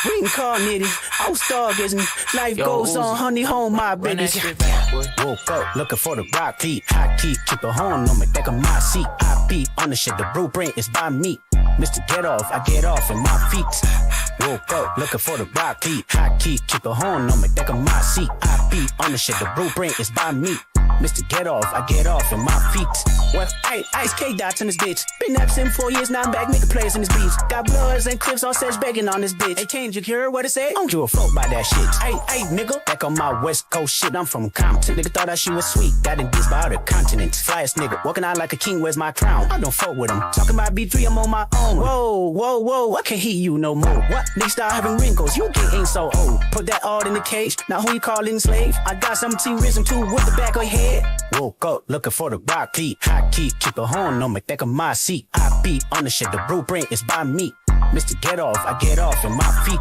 We can call Nitty, I was stargazing. Life goes on, honey, home, my babies. Woke up looking for the rock key. Hot key, keep a horn on me, back of my seat. I beat on the shit, the blueprint is by me. Mr. Get Off, I get off in my feet. Woke up looking for the rock key. Hot key, keep a horn on me, back of my seat. I beat on the shit, the blueprint is by me. Mr. Get Off, I get off in my feet. Well, hey, Ice K dots in this bitch. Been absent 4 years, now I'm back making plays in this beats. Got bloods and clips all sets begging on this bitch. Hey, change, you hear what it say? Don't you a fuck by that shit. Hey, nigga, back on my West Coast shit, I'm from Compton. Nigga thought that shit was sweet, got in this by other continents. Flyest nigga, walking out like a king, where's my crown? I don't fuck with him. Talking about B3, I'm on my own. Whoa, I can't hear you no more. What? Niggas start having wrinkles, you getting so old. Put that all in the cage, now who you calling slave? I got some T-Rism too with the back of your head. Woke up looking for the rock key. Hot key, keep a horn on me, back of my seat. I beat on the shit, the blueprint is by me. Mr. Get Off, I get off in my feet.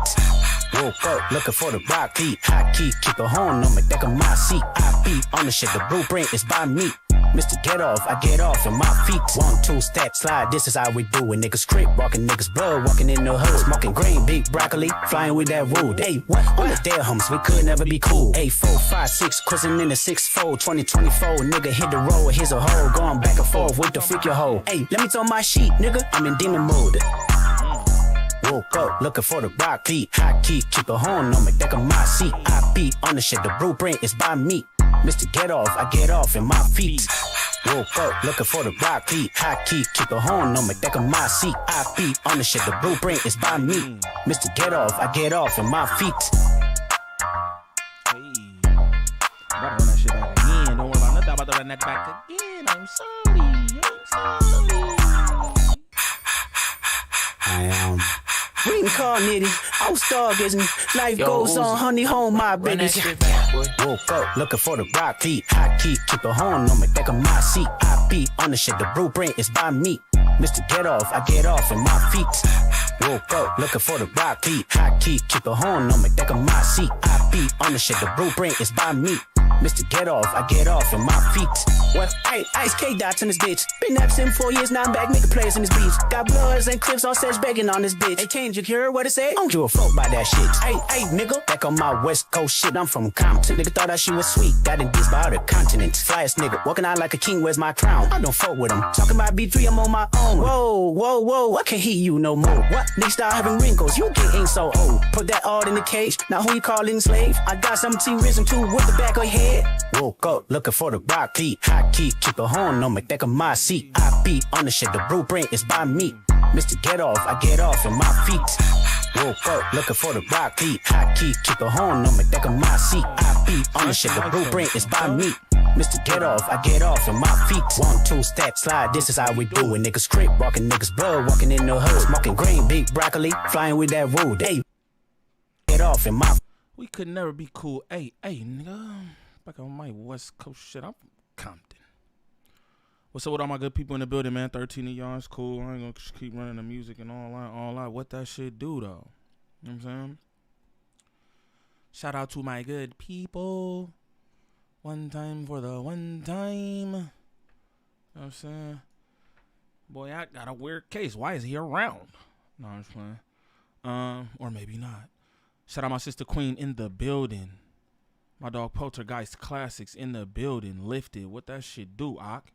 Woke up looking for the rock key. Hot key, keep a horn on me, back of my seat. I beat on the shit, the blueprint is by me. Mr. Get Off, I get off in my feet. 1, 2 step slide, this is how we do it. Niggas crip, walking niggas blood, walking in the hood. Smoking green, big broccoli, flying with that wood. Hey, what? On the dead humps, we could never be cool. 8, 4, 5, 6, cruising in the 6-4, 2024. Nigga hit the road, here's a hole, going back and forth with the freak your hoe. Hey, let me tell my sheet, nigga, I'm in demon mode. Woke up looking for the rock key. Hot key, keep a horn on me, back of my seat. I beat on the shit, the blueprint is by me. Mr. Get Off, I get off in my feet. Woke up looking for the rock key. Hot key, keep a horn on me, back of my seat. I beat on the shit, the blueprint is by me. Mr. Get Off, I get off in my feet. Hey, I'm about to run that shit back again. Don't worry about nothing, I'm about to run that back again. I'm sorry. We can call Nitty, I was stargazing. Life goes on, honey, home, my babies. Woke up looking for the rock key. Hot key, keep a horn on me, back of my seat. I beat on the shit, the blueprint is by me. Mr. Get Off, I get off in my feet. Woke up looking for the rock key. Hot key, keep a horn on me, back of my seat. I beat on the shit, the blueprint is by me. Mr. Get Off, I get off in my feet. Well, hey, Ice K dots in this bitch. Been absent 4 years, now I'm back making plays in this beats. Got bloods and clips all sets begging on this bitch. Hey, change, you hear what it say? Don't you a fuck by that shit. Hey, nigga, back on my West Coast shit, I'm from Compton. Nigga thought that shit was sweet, got in this by other continents. Flyest nigga, walking out like a king, where's my crown? I don't fuck with him. Talking about B3, I'm on my own. Whoa, I can't hear you no more. What? Niggas start having wrinkles, you getting so old. Put that all in the cage, now who you calling slave? I got some T-Rism too with the back of your head. Woke up looking for the rock key. Hot key, keep a horn on me, back of my seat. I beat on the shit, the blueprint is by me. Mr. Get Off, I get off in my feet. Woke up looking for the rock key. Hot key, keep a horn on me, back of my seat. I beat on the shit, the blueprint is by me. Mr. Get Off, I get off in my feet. 1, 2 step slide, this is how we do it. Niggas crip, walking niggas blood, walking in the hood. Smoking green, big broccoli, flying with that wood. Hey, get off in my. We could never be cool. Hey, nigga. Back on my West Coast shit, I'm from Compton. What's up with all my good people in the building, man? 13 of y'all is cool. I ain't gonna just keep running the music and all that. What that shit do, though? You know what I'm saying? Shout out to my good people. One time for the one time. You know what I'm saying? Boy, I got a weird case. Why is he around? No, I'm just playing. Or maybe not. Shout out my sister Queen in the building. My dog Poltergeist Classics in the building. Lifted. What that shit do, Ock?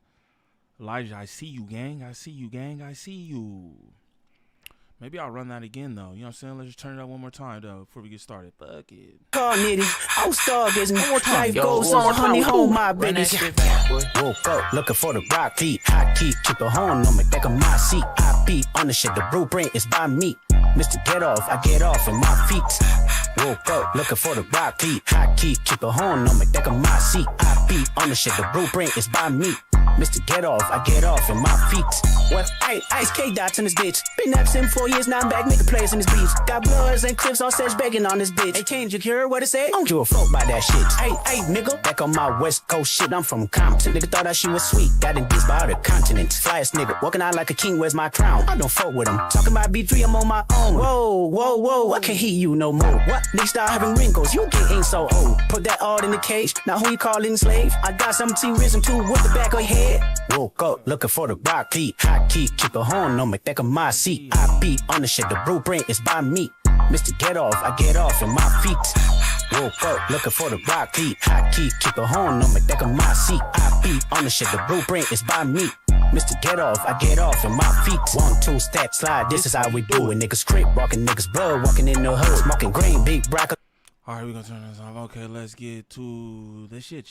Elijah, I see you, gang. I see you, gang. I see you. Maybe I'll run that again, though. You know what I'm saying? Let's just turn it up one more time, though, before we get started. Fuck it. Call Nitty, I was stargazing. Life goes on, honey, home, my babies. Woke up looking for the rock key. Hot key, keep a horn on me, back of my seat. I beat on the shit, the blueprint is by me. Mr. Get Off, I get off in my feet. Woke up looking for the rock key. Hot key, keep a horn on me, back of my seat. I beat on the shit, the blueprint is by me. Mr. Get Off, I get off in my feet. Well, hey, Ice K dots in this bitch. Been absent 4 years, now I'm back making plays in this beats. Got bloods and clips all sets begging on this bitch. Hey, change, you hear what it say? Don't you a fuck by that shit. Hey, nigga, back on my West Coast shit, I'm from Compton. Nigga thought that shit was sweet, got in this by other continents. Flyest nigga, walking out like a king, where's my crown? I don't fuck with him. Talking about B3, I'm on my own. Whoa, I can't hear you no more. What? Niggas start having wrinkles, you getting so old. Put that all in the cage, now who you calling slave? I got some T-Rism too with the back of your head. head. Woke up looking for the rock beat. Hot key, keep it home, no me take a my seat. I beat on the shit, the blueprint is by me. Mr. Get Off, I get off in my feet. Woke up looking for the rock beat. Hot key, keep it home, no me take a my seat. I beat on the shit, the blueprint is by me. Mr. Get Off, I get off in my feet. 1, 2, step, slide, this is how we do it. Niggas crip, walking niggas blood, walking in the hood, smoking green, big bracket. All right, we gonna turn this off. Okay, let's get to the shit.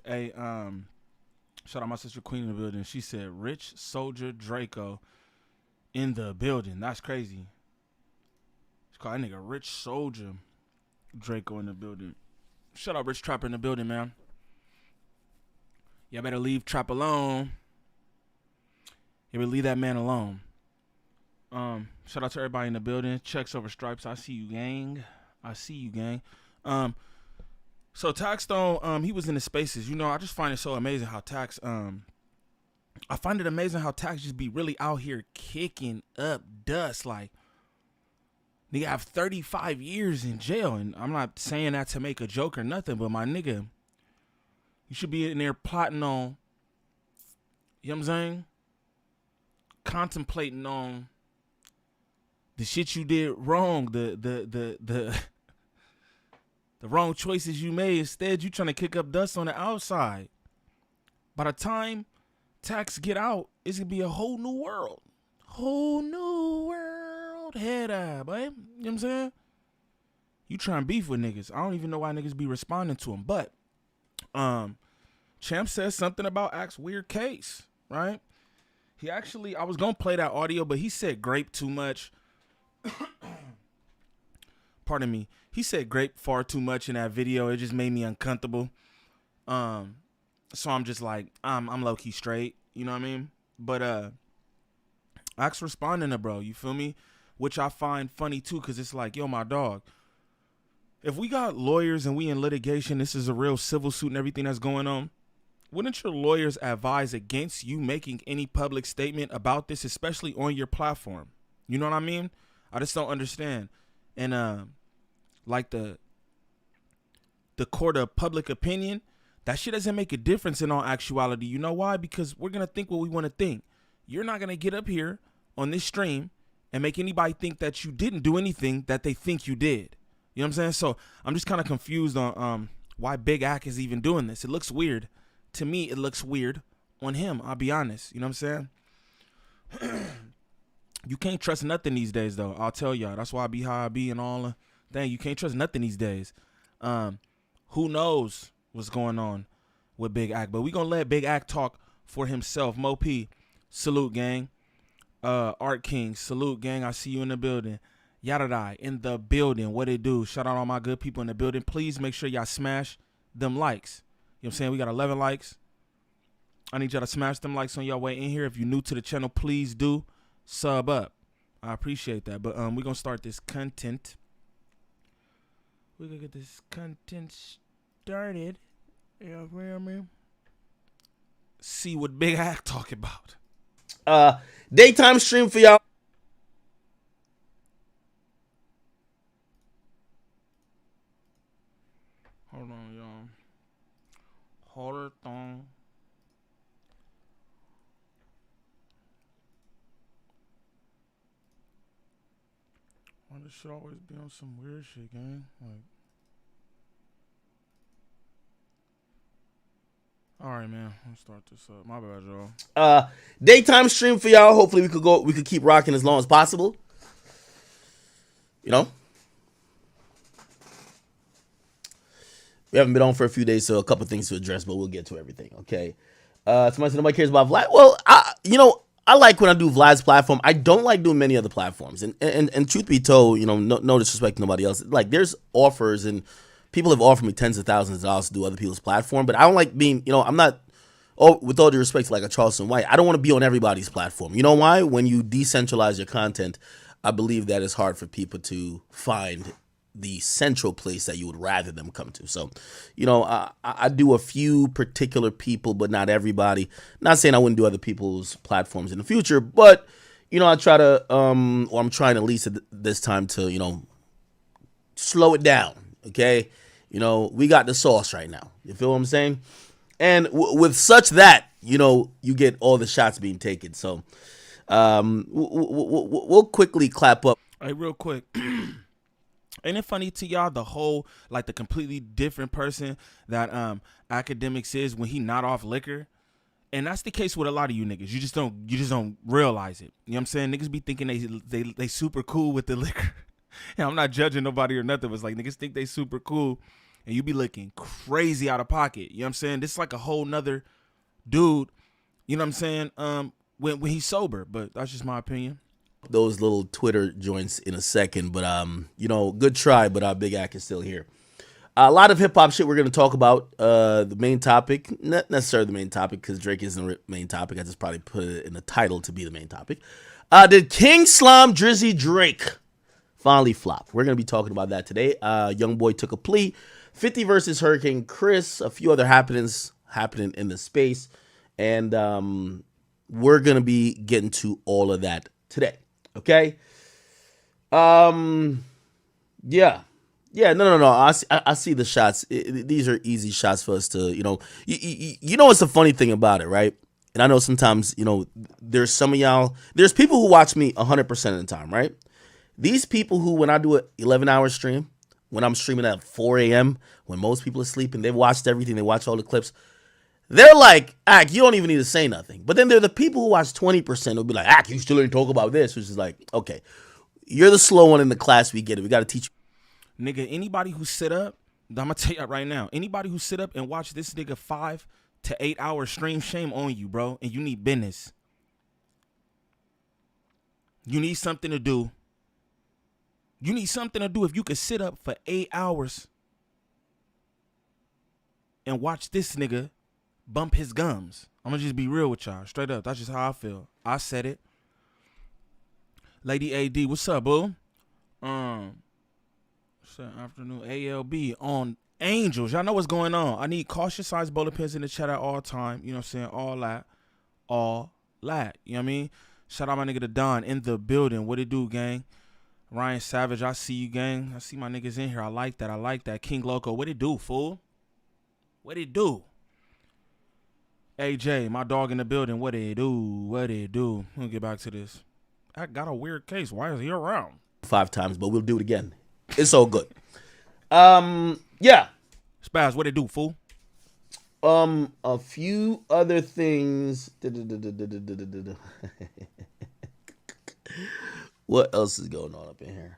Hey, shout out my sister Queen in the building. She said, Rich Soldier Draco in the building. That's crazy. She called that nigga Rich Soldier Draco in the building. Shout out Rich Trapper in the building, man. Y'all better leave Trap alone. You better leave that man alone. Shout out to everybody in the building. Checks over stripes. I see you, gang. So Taxstone, he was in the spaces. You know, I just find it so amazing how Tax, I find it amazing how Tax just be really out here kicking up dust. Like, nigga have 35 years in jail. And I'm not saying that to make a joke or nothing, but my nigga, you should be in there plotting on, you know what I'm saying? Contemplating on the shit you did wrong, the wrong choices you made. Instead, you trying to kick up dust on the outside. By the time Tax get out, it's gonna be a whole new world. Head eye, boy. You know what I'm saying? You trying to beef with niggas. I don't even know why niggas be responding to him. But Champ says something about Act's weird case, right? He actually, I was going to play that audio, but he said grape too much. Pardon me. He said grape far too much in that video. It just made me uncomfortable. So I'm just like, I'm low-key straight. You know what I mean? But Axe responding to bro, you feel me? Which I find funny too, because it's like, yo, my dog, if we got lawyers and we in litigation, this is a real civil suit and everything that's going on, wouldn't your lawyers advise against you making any public statement about this, especially on your platform? You know what I mean? I just don't understand. And like the court of public opinion, that shit doesn't make a difference in all actuality. You know why? Because we're going to think what we want to think. You're not going to get up here on this stream and make anybody think that you didn't do anything that they think you did. You know what I'm saying? So I'm just kind of confused on why Big Ack is even doing this. It looks weird. To me, it looks weird on him. I'll be honest. You know what I'm saying? You can't trust nothing these days, though. I'll tell y'all. That's why I be how I be and all the thing. You can't trust nothing these days. Who knows what's going on with Big Ack? But we going to let Big Ack talk for himself. Mo P, salute, gang. Art King, salute, gang. I see you in the building. Yadadai, in the building. What it do? Shout out all my good people in the building. Please make sure y'all smash them likes. You know what I'm saying? We got 11 likes. I need y'all to smash them likes on your way in here. If you're new to the channel, please do sub up. I appreciate that. But we're going to start this content. We're going to get this content started. You know what I mean? See what Big Ack talk about. Daytime stream for y'all. Hold on, y'all. Hold on. Why this shit always be on some weird shit, gang? Like, all right, man. Let's start this up. My bad, y'all. Daytime stream for y'all. Hopefully we could keep rocking as long as possible. You know? We haven't been on for a few days, so a couple things to address, but we'll get to everything, okay? Somebody said nobody cares about Vlad. Well, I like when I do Vlad's platform. I don't like doing many other platforms. And truth be told, no disrespect to nobody else. Like, there's offers, and people have offered me tens of thousands of dollars to do other people's platform, but I don't like being, I'm not, with all due respect to like a Charleston White, I don't want to be on everybody's platform. You know why? When you decentralize your content, I believe that it's hard for people to find the central place that you would rather them come to. So, I do a few particular people, but not everybody. Not saying I wouldn't do other people's platforms in the future, but, I try to, or I'm trying at least at this time to, slow it down. Okay. We got the sauce right now. You feel what I'm saying? And with such that, you get all the shots being taken. So we'll quickly clap up. Hey, real quick. Ain't it funny to y'all the whole, like, the completely different person that Academics is when he not off liquor? And that's the case with a lot of you niggas. You just don't realize it. You know what I'm saying? Niggas be thinking they super cool with the liquor. And I'm not judging nobody or nothing. It's like niggas think they super cool and you be looking crazy out of pocket. You know what I'm saying? This is like a whole nother dude, you know what I'm saying? When he's sober, but that's just my opinion. Those little Twitter joints in a second, but good try, but our Big Ack is still here. A lot of hip hop shit we're gonna talk about. The main topic, not necessarily the main topic, because Drake isn't the main topic. I just probably put it in the title to be the main topic. Did King Slum Drizzy Drake finally flop? We're gonna be talking about that today. Young Boy took a plea. 50 versus Hurricane Chris. A few other happenings happening in the space, and we're gonna be getting to all of that today. Okay. Yeah, no. I see the shots. These are easy shots for us to, it's the funny thing about it, right? And I know sometimes, there's some of y'all, there's people who watch me 100% of the time, right? These people who, when I do an 11-hour stream, when I'm streaming at 4 a.m., when most people are sleeping, they've watched everything, they watch all the clips. They're like, Ak, you don't even need to say nothing. But then there are the people who watch 20% who'll be like, Ak, you still ain't talk about this, which is like, okay, you're the slow one in the class. We get it. We got to teach you. Nigga, anybody who sit up, I'm going to tell you right now, anybody who sit up and watch this nigga 5 to 8 hour stream, shame on you, bro. And you need business. You need something to do. You need something to do if you could sit up for 8 hours and watch this nigga bump his gums. I'm going to just be real with y'all. Straight up. That's just how I feel. I said it. Lady AD, what's up, boo? Afternoon ALB on Angels. Y'all know what's going on. I need cautious size bullet pins in the chat at all time. You know what I'm saying? All that. You know what I mean? Shout out my nigga to Don in the building. What it do, gang? Ryan Savage, I see you, gang. I see my niggas in here. I like that. King Loco, what it do, fool? What it do? AJ, my dog in the building. What it do? We'll get back to this. I got a weird case. Why is he around? 5 times, but we'll do it again. It's all good. Yeah. Spaz, what it do, fool? A few other things. What else is going on up in here?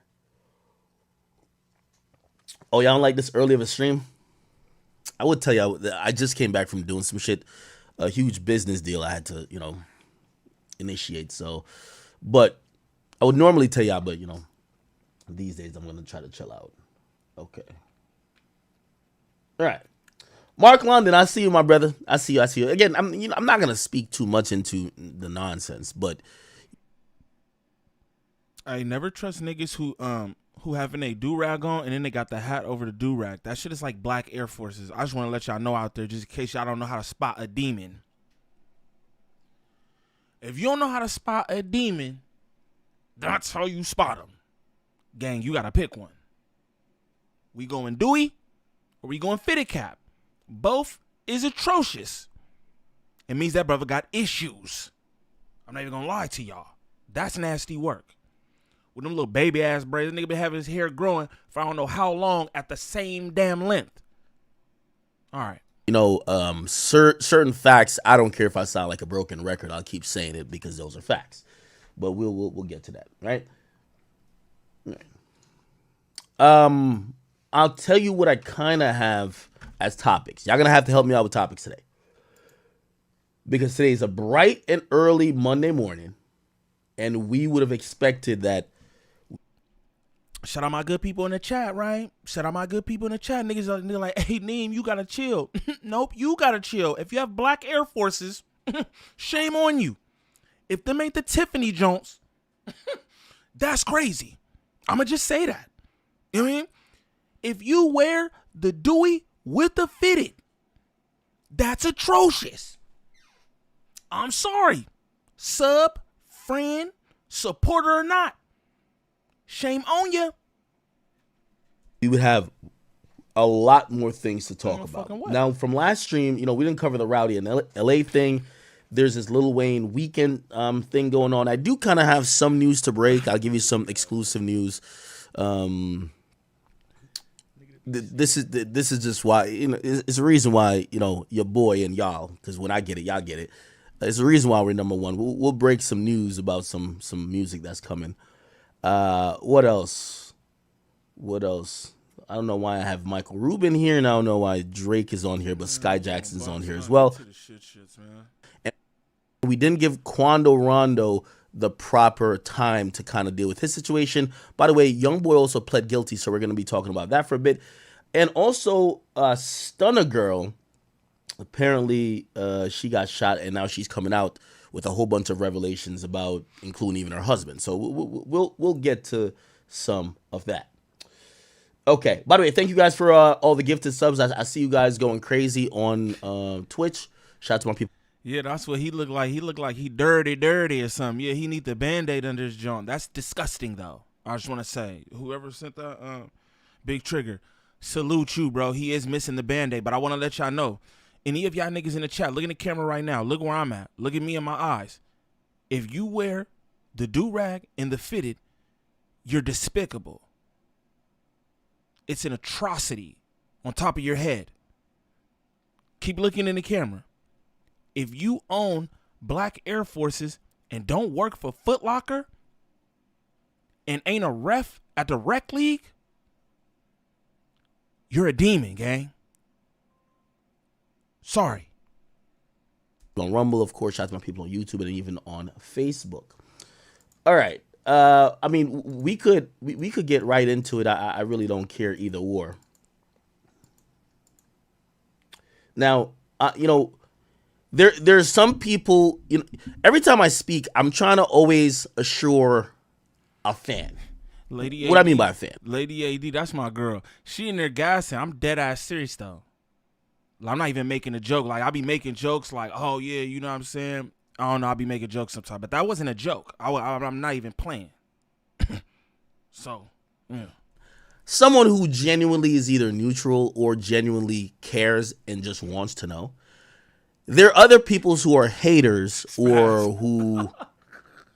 Oh, y'all don't like this early of a stream? I would tell y'all, I just came back from doing some shit, a huge business deal I had to, initiate. So, but I would normally tell y'all, but these days I'm gonna try to chill out. Okay. All right. Mark London, I see you, my brother. I see you. Again, I'm not gonna speak too much into the nonsense, but I never trust niggas who having a do-rag on and then they got the hat over the do-rag. That shit is like black Air Forces. I just want to let y'all know out there, just in case y'all don't know how to spot a demon. If you don't know how to spot a demon, that's how you spot them. Gang, you gotta pick one. We going Dewey or we going fitted cap? Both is atrocious. It means that brother got issues. I'm not even gonna lie to y'all. That's nasty work. With them little baby ass braids, nigga been having his hair growing for I don't know how long at the same damn length. All right. Certain facts, I don't care if I sound like a broken record. I'll keep saying it because those are facts. But we'll get to that, right? I'll tell you what I kind of have as topics. Y'all gonna have to help me out with topics today. Because today's a bright and early Monday morning, and we would have expected that. Shout out my good people in the chat, right? Shout out my good people in the chat. Niggas are like, hey, Niem, you gotta chill. Nope, you gotta chill. If you have black Air Forces, shame on you. If them ain't the Tiffany Jones, that's crazy. I'ma just say that. You know what I mean? If you wear the Dewey with the fitted, that's atrocious. I'm sorry. Sub, friend, supporter or not. Shame on you. We would have a lot more things to talk No about. fucking way. Now, from last stream, we didn't cover the Rowdy and LA thing. There's this Lil Wayne weekend thing going on. I do kind of have some news to break. I'll give you some exclusive news. This is just why, it's a reason why, your boy and y'all, because when I get it, y'all get it. It's the reason why we're number one. We'll break some news about some music that's coming. What else? I don't know why I have Michael Rubin here, and I don't know why Drake is on here, but Sky Jackson's on here as well. And we didn't give Quando Rondo the proper time to kind of deal with his situation. By the way, Youngboy also pled guilty, so we're going to be talking about that for a bit. And also, Stunner Girl, apparently she got shot, and now she's coming out with a whole bunch of revelations about, including even her husband. So we'll get to some of that. Okay. By the way, thank you guys for all the gifted subs. I see you guys going crazy on Twitch. Shout out to my people. Yeah, that's what he looked like. He looked like he dirty or something. Yeah, he need the Band-Aid under his joint. That's disgusting, though. I just want to say, whoever sent that Big Trigger, salute you, bro. He is missing the Band-Aid, but I want to let y'all know. Any of y'all niggas in the chat, look in the camera right now. Look where I'm at. Look at me in my eyes. If you wear the do-rag and the fitted, you're despicable. It's an atrocity on top of your head. Keep looking in the camera. If you own black Air Forces and don't work for Foot Locker and ain't a ref at the rec league, you're a demon, gang. Sorry. On Rumble, of course. Shout out to my people on YouTube and even on Facebook. All right. I mean, we could get right into it. I really don't care either or. Now, there's some people, every time I speak, I'm trying to always assure a fan. Lady what AD, I mean by a fan. Lady AD, that's my girl. She in there gassing. I'm dead ass serious though. I'm not even making a joke. Like, I be making jokes like, oh yeah, you know what I'm saying? I don't know, I'll be making jokes sometimes. But that wasn't a joke. I'm not even playing. So, yeah. Someone who genuinely is either neutral or genuinely cares and just wants to know. There are other people who are haters or who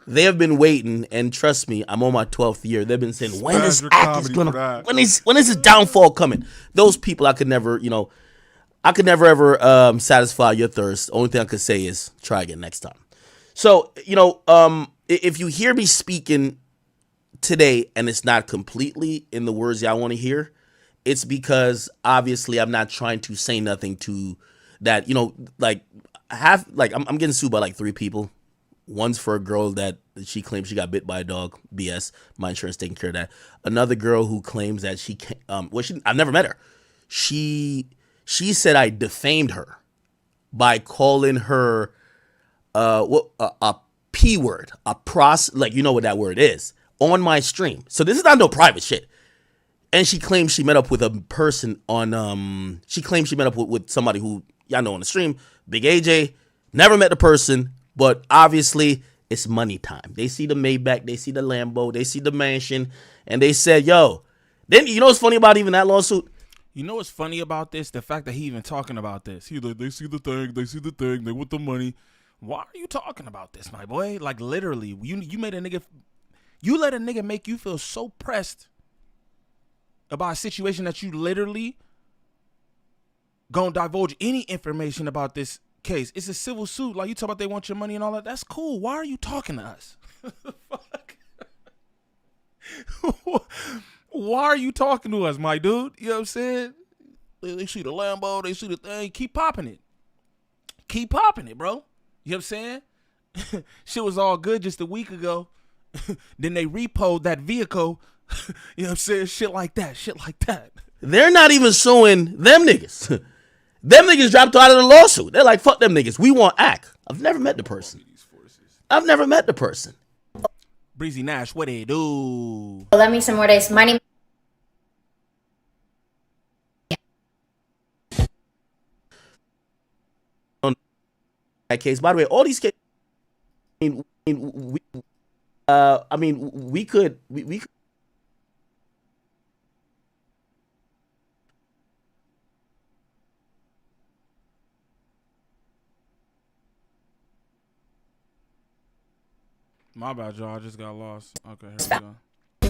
they have been waiting, and trust me, I'm on my 12th year. They've been saying, when is his downfall coming? Those people I could never ever satisfy your thirst. Only thing I could say is try again next time. So, if you hear me speaking today and it's not completely in the words y'all want to hear, it's because obviously I'm not trying to say nothing to that, I'm getting sued by like 3 people. One's for a girl that she claims she got bit by a dog. BS. My insurance taking care of that. Another girl who claims that she can't, I've never met her. She said I defamed her by calling her a P word, you know what that word is, on my stream. So this is not no private shit. And she claims she met up with a person on she claims she met up with somebody who y'all know on the stream, Big AJ. Never met the person, but obviously it's money time. They see the Maybach, they see the Lambo, they see the mansion, and they said, yo, then you know what's funny about even that lawsuit? You know what's funny about this? The fact that he even talking about this. He like, they see the thing, they want the money. Why are you talking about this, my boy? Like, literally, you made a nigga, you let a nigga make you feel so pressed about a situation that you literally gonna divulge any information about this case. It's a civil suit. Like, you talk about they want your money and all that. That's cool. Why are you talking to us? Fuck. Why are you talking to us, my dude? You know what I'm saying? They see the Lambo, they see the thing. Keep popping it. Keep popping it, bro. You know what I'm saying? Shit was all good just a week ago. Then they repoed that vehicle. You know what I'm saying? Shit like that. They're not even suing them niggas. Them niggas dropped out of the lawsuit. They're like, fuck them niggas. We want act. I've never met the person. Breezy Nash, what they do? Let me some more days. My name. That case. By the way, all these cases. We could. My bad, y'all. I just got lost. Okay, here we go.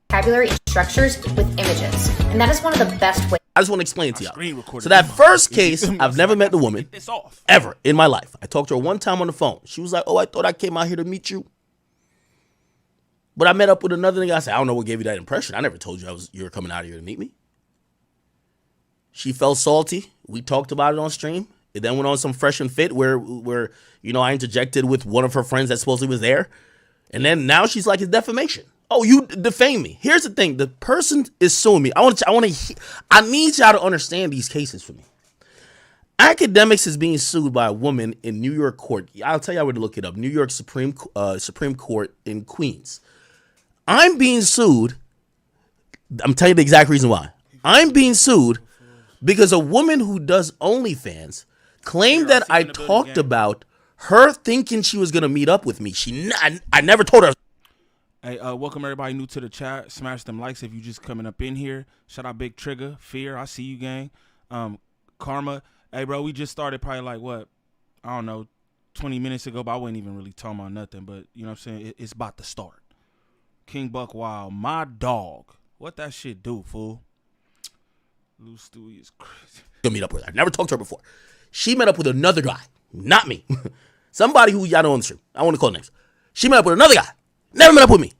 Vocabulary structures with images, and that is one of the best ways. I just want to explain it to y'all. So that first case, I've never met the woman ever in my life. I talked to her one time on the phone. She was like, "Oh, I thought I came out here to meet you, but I met up with another nigga." I said, "I don't know what gave you that impression. I never told you you were coming out here to meet me." She felt salty. We talked about it on stream. It then went on some Fresh and Fit where I interjected with one of her friends that supposedly was there, and then now she's like, "It's defamation." Oh, you defame me. Here's the thing: the person is suing me. I need y'all to understand these cases for me. Academics is being sued by a woman in New York court. I'll tell y'all where to look it up. New York Supreme Court in Queens. I'm being sued. I'm telling you the exact reason why. I'm being sued because a woman who does OnlyFans claimed that I talked about her thinking she was gonna meet up with me. I never told her. Hey, welcome everybody new to the chat. Smash them likes if you just coming up in here. Shout out Big Trigger, Fear, I see you, gang. Karma. Hey, bro, we just started probably like, what, I don't know, 20 minutes ago, but I wasn't even really talking about nothing. But, you know what I'm saying? It's about to start. King Buck Wild, my dog. What that shit do, fool? Lou Stewie is crazy. Gonna meet up with her. I've never talked to her before. She met up with another guy, not me. Somebody who y'all know on the stream. I want to call names. She met up with another guy. Never met up with me.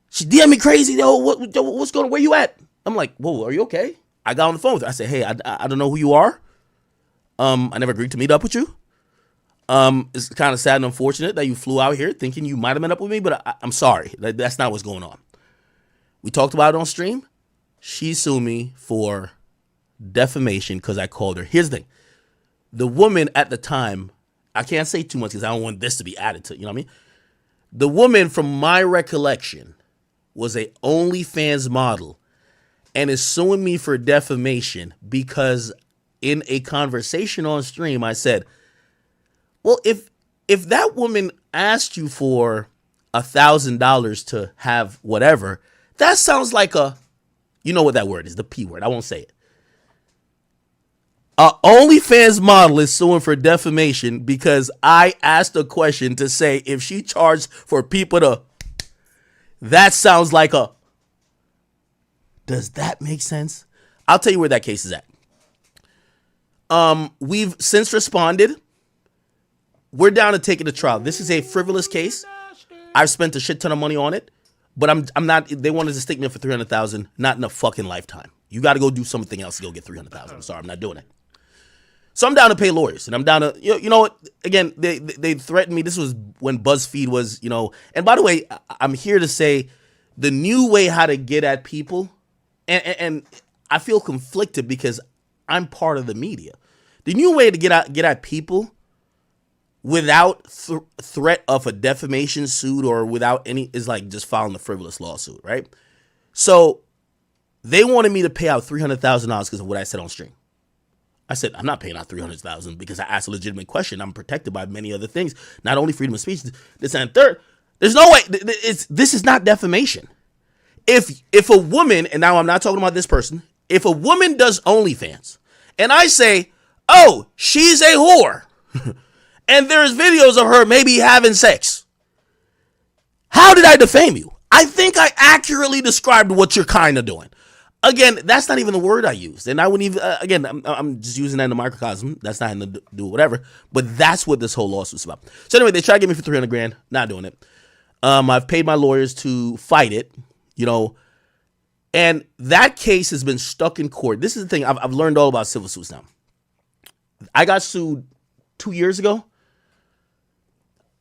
She DM me crazy, what's going on? Where you at? I'm like, whoa, are you okay? I got on the phone with her. I said, hey, I don't know who you are. I never agreed to meet up with you. It's kind of sad and unfortunate that you flew out here thinking you might have met up with me, but I'm sorry. That's not what's going on. We talked about it on stream. She sued me for defamation because I called her. Here's the thing. The woman at the time, I can't say too much because I don't want this to be added to, you know what I mean? The woman, from my recollection, was a OnlyFans model and is suing me for defamation because in a conversation on stream, I said, well, if that woman asked you for $1,000 to have whatever, that sounds like you know what that word is, the P word. I won't say it. A OnlyFans model is suing for defamation because I asked a question to say if she charged for people to. That sounds like Does that make sense? I'll tell you where that case is at. We've since responded. We're down to take it to trial. This is a frivolous case. I've spent a shit ton of money on it, but I'm not. They wanted to stick me up for $300,000. Not in a fucking lifetime. You got to go do something else to go get $300,000. I'm sorry, I'm not doing it. So I'm down to pay lawyers, and I'm down to, you know what, again, they threatened me. This was when BuzzFeed was, and by the way, I'm here to say the new way how to get at people, and I feel conflicted because I'm part of the media. The new way to get at people without threat of a defamation suit or without any is like just filing a frivolous lawsuit, right? So they wanted me to pay out $300,000 because of what I said on stream. I said, I'm not paying out $300,000 because I asked a legitimate question. I'm protected by many other things, not only freedom of speech, this and third. There's no way. This is not defamation. If a woman, and now I'm not talking about this person, if a woman does OnlyFans, and I say, oh, she's a whore, and there's videos of her maybe having sex, how did I defame you? I think I accurately described what you're kind of doing. Again, that's not even the word I used. And I wouldn't even, again, I'm just using that in the microcosm. That's not to do whatever. But that's what this whole lawsuit's about. So anyway, they tried to get me for $300,000. Not doing it. I've paid my lawyers to fight it, and that case has been stuck in court. This is the thing. I've learned all about civil suits now. I got sued 2 years ago.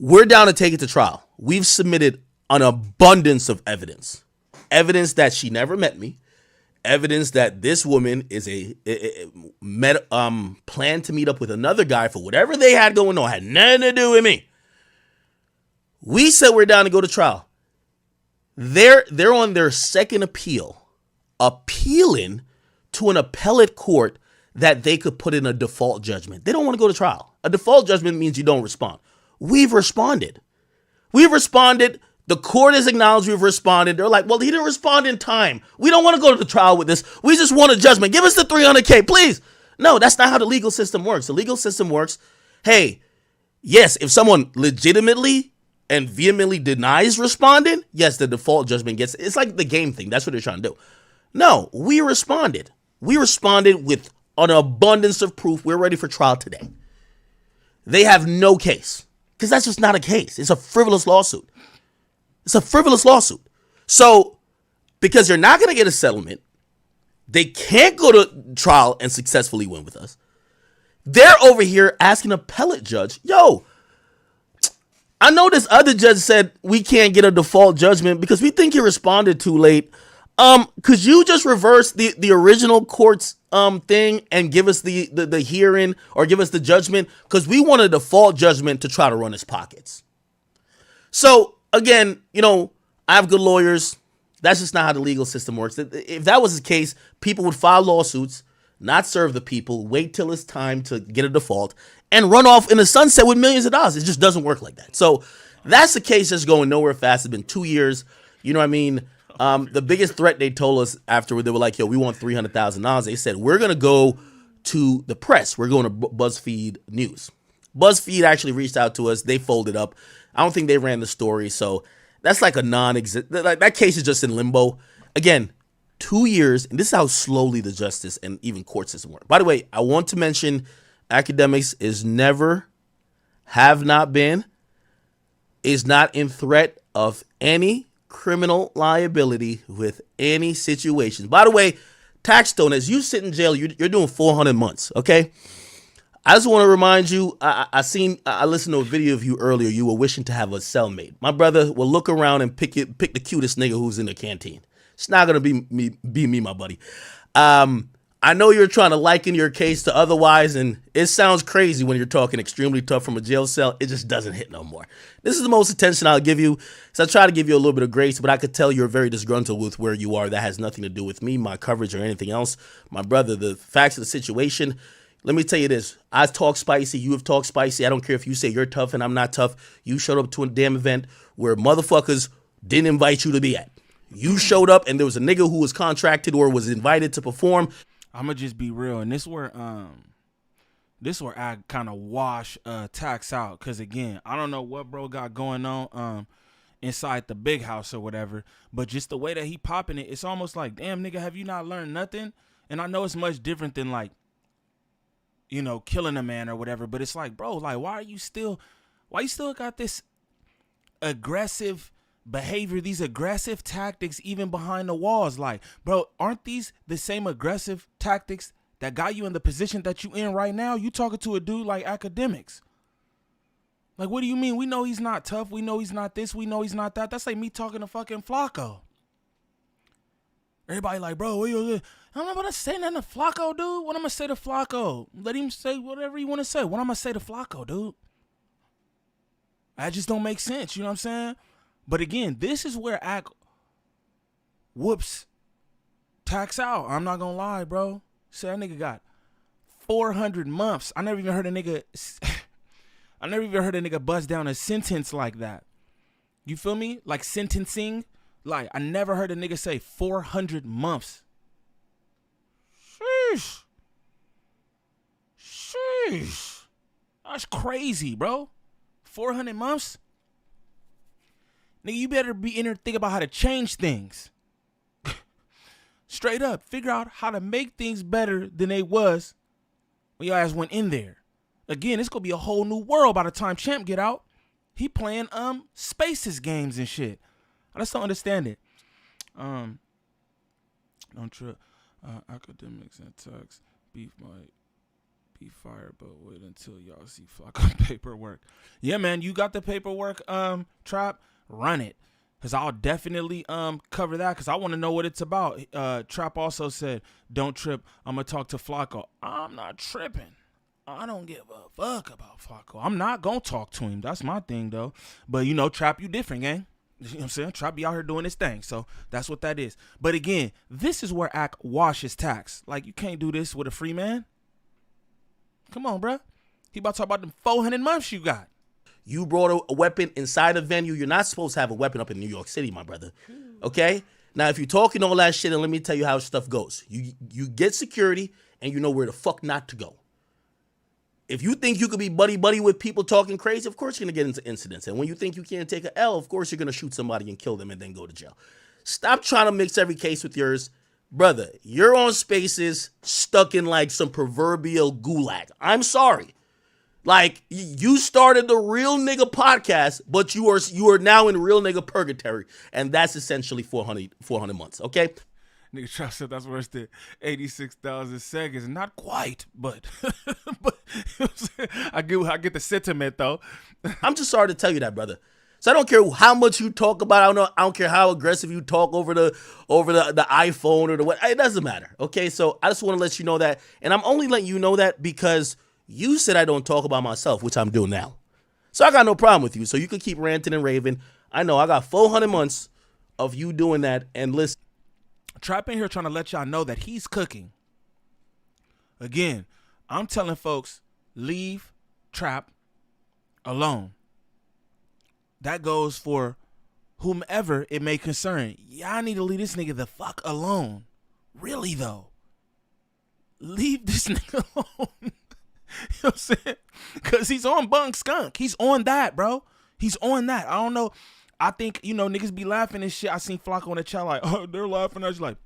We're down to take it to trial. We've submitted an abundance of evidence. Evidence that she never met me. Evidence that this woman is planned to meet up with another guy for whatever they had going on. Had nothing to do with me. We said we're down to go to trial. They're on their second appeal, appealing to an appellate court that they could put in a default judgment. They don't want to go to trial. A default judgment means you don't respond. We've responded. The court has acknowledged we've responded. They're like, well, he didn't respond in time. We don't want to go to the trial with this. We just want a judgment. Give us the $300K, please. No, that's not how the legal system works. The legal system works, hey, Yes, if someone legitimately and vehemently denies responding, yes, the default judgment gets. It's like the game thing. That's what they're trying to do. No, we responded. We responded with an abundance of proof. We're ready for trial today. They have no case because that's just not a case. It's a frivolous lawsuit. It's a frivolous lawsuit. So, because they're not going to get a settlement, they can't go to trial and successfully win with us. They're over here asking an appellate judge, yo, I know this other judge said we can't get a default judgment because we think you responded too late. Could you just reverse the original court's thing and give us the hearing or give us the judgment? Because we want a default judgment to try to run his pockets. So, again, I have good lawyers. That's just not how the legal system works. If that was the case, people would file lawsuits, not serve the people, wait till it's time to get a default, and run off in the sunset with millions of dollars. It just doesn't work like that. So that's the case that's going nowhere fast. It's been 2 years. You know what I mean? The biggest threat they told us afterward, they were like, yo, we want $300,000. They said, we're going to go to the press. We're going to BuzzFeed News. BuzzFeed actually reached out to us. They folded up. I don't think they ran the story. So that's like a non-existent. Like, that case is just in limbo. Again, 2 years. And this is how slowly the justice and even court system work. By the way, I want to mention academics is never, have not been, is not in threat of any criminal liability with any situation. By the way, Taxstone, as you sit in jail, you're doing 400 months, okay? I just want to remind you, I listened to a video of you earlier. You were wishing to have a cellmate. My brother will look around and pick the cutest nigga who's in the canteen. It's not going to be me, my buddy. I know you're trying to liken your case to otherwise, and it sounds crazy when you're talking extremely tough from a jail cell. It just doesn't hit no more. This is the most attention I'll give you. So I try to give you a little bit of grace, but I could tell you're very disgruntled with where you are. That has nothing to do with me, my coverage, or anything else. My brother, the facts of the situation, let me tell you this. I talk spicy. You have talked spicy. I don't care if you say you're tough and I'm not tough. You showed up to a damn event where motherfuckers didn't invite you to be at. You showed up and there was a nigga who was contracted or was invited to perform. I'm gonna just be real, and this where I kind of wash Tax out, cause again, I don't know what bro got going on inside the big house or whatever, but just the way that he popping it, it's almost like, damn nigga, have you not learned nothing? And I know it's much different than like, killing a man or whatever, but it's like, bro, like why you still got this aggressive behavior, these aggressive tactics even behind the walls? Like, bro, aren't these the same aggressive tactics that got you in the position that you in right now? You talking to a dude like academics. Like, what do you mean? We know he's not tough. We know he's not this. We know he's not that. That's like me talking to fucking Flacco. Everybody like, bro, I'm not about to say nothing to Flacco, dude. What I'm going to say to Flacco? Let him say whatever you want to say. What I'm going to say to Flacco, dude? That just don't make sense. You know what I'm saying? But again, this is where Ack whoops Tax out. I'm not gonna lie, bro. Say that nigga got 400 months. I never even heard a nigga bust down a sentence like that. You feel me? Like sentencing. Like, I never heard a nigga say 400 months. Sheesh. That's crazy, bro. 400 months? Nigga, you better be in there thinking about how to change things. Straight up. Figure out how to make things better than they was when your ass went in there. Again, it's going to be a whole new world by the time Champ get out. He playing Spaces games and shit. I just don't understand it. Don't trip. Academics and Tax beef might be fired, but wait until y'all see Flacco paperwork. Yeah, man, you got the paperwork, Trap. Run it, because I'll definitely cover that, because I want to know what it's about. Trap also said, don't trip, I'm going to talk to Flacco. I'm not tripping. I don't give a fuck about Flacco. I'm not going to talk to him. That's my thing, though. But, Trap, you different, gang. You know what I'm saying? Trap be out here doing his thing. So that's what that is. But again, this is where Ack washes Tax. Like, you can't do this with a free man. Come on, bruh. He about to talk about them 400 months you got. You brought a weapon inside a venue. You're not supposed to have a weapon up in New York City, my brother. Okay? Now, if you're talking all that shit, and let me tell you how stuff goes. You get security, and you know where the fuck not to go. if you think you could be buddy-buddy with people talking crazy, of course you're going to get into incidents. And when you think you can't take an L, of course you're going to shoot somebody and kill them and then go to jail. Stop trying to mix every case with yours. Brother, you're on Spaces stuck in like some proverbial gulag. I'm sorry. Like, you started the Real Nigga podcast, but you are now in Real Nigga purgatory. And that's essentially 400 months, okay? Nigga Trap said that's worse than 86,000 seconds. Not quite, but but you know what I'm saying? I get the sentiment though. I'm just sorry to tell you that, brother. So I don't care how much you talk about. I don't care how aggressive you talk over the iPhone or the what. It doesn't matter. Okay, so I just want to let you know that, and I'm only letting you know that because you said I don't talk about myself, which I'm doing now. So I got no problem with you. So you can keep ranting and raving. I know I got 400 months of you doing that. And listen. Trap in here trying to let y'all know that he's cooking. Again, I'm telling folks, leave Trap alone. That goes for whomever it may concern. Y'all need to leave this nigga the fuck alone. Really, though. Leave this nigga alone. You know what I'm saying? Because he's on Bunk Skunk. He's on that, bro. He's on that. I don't know. I think, you know, niggas be laughing and shit. I seen Flocko in the chat like, oh, they're laughing. I was like,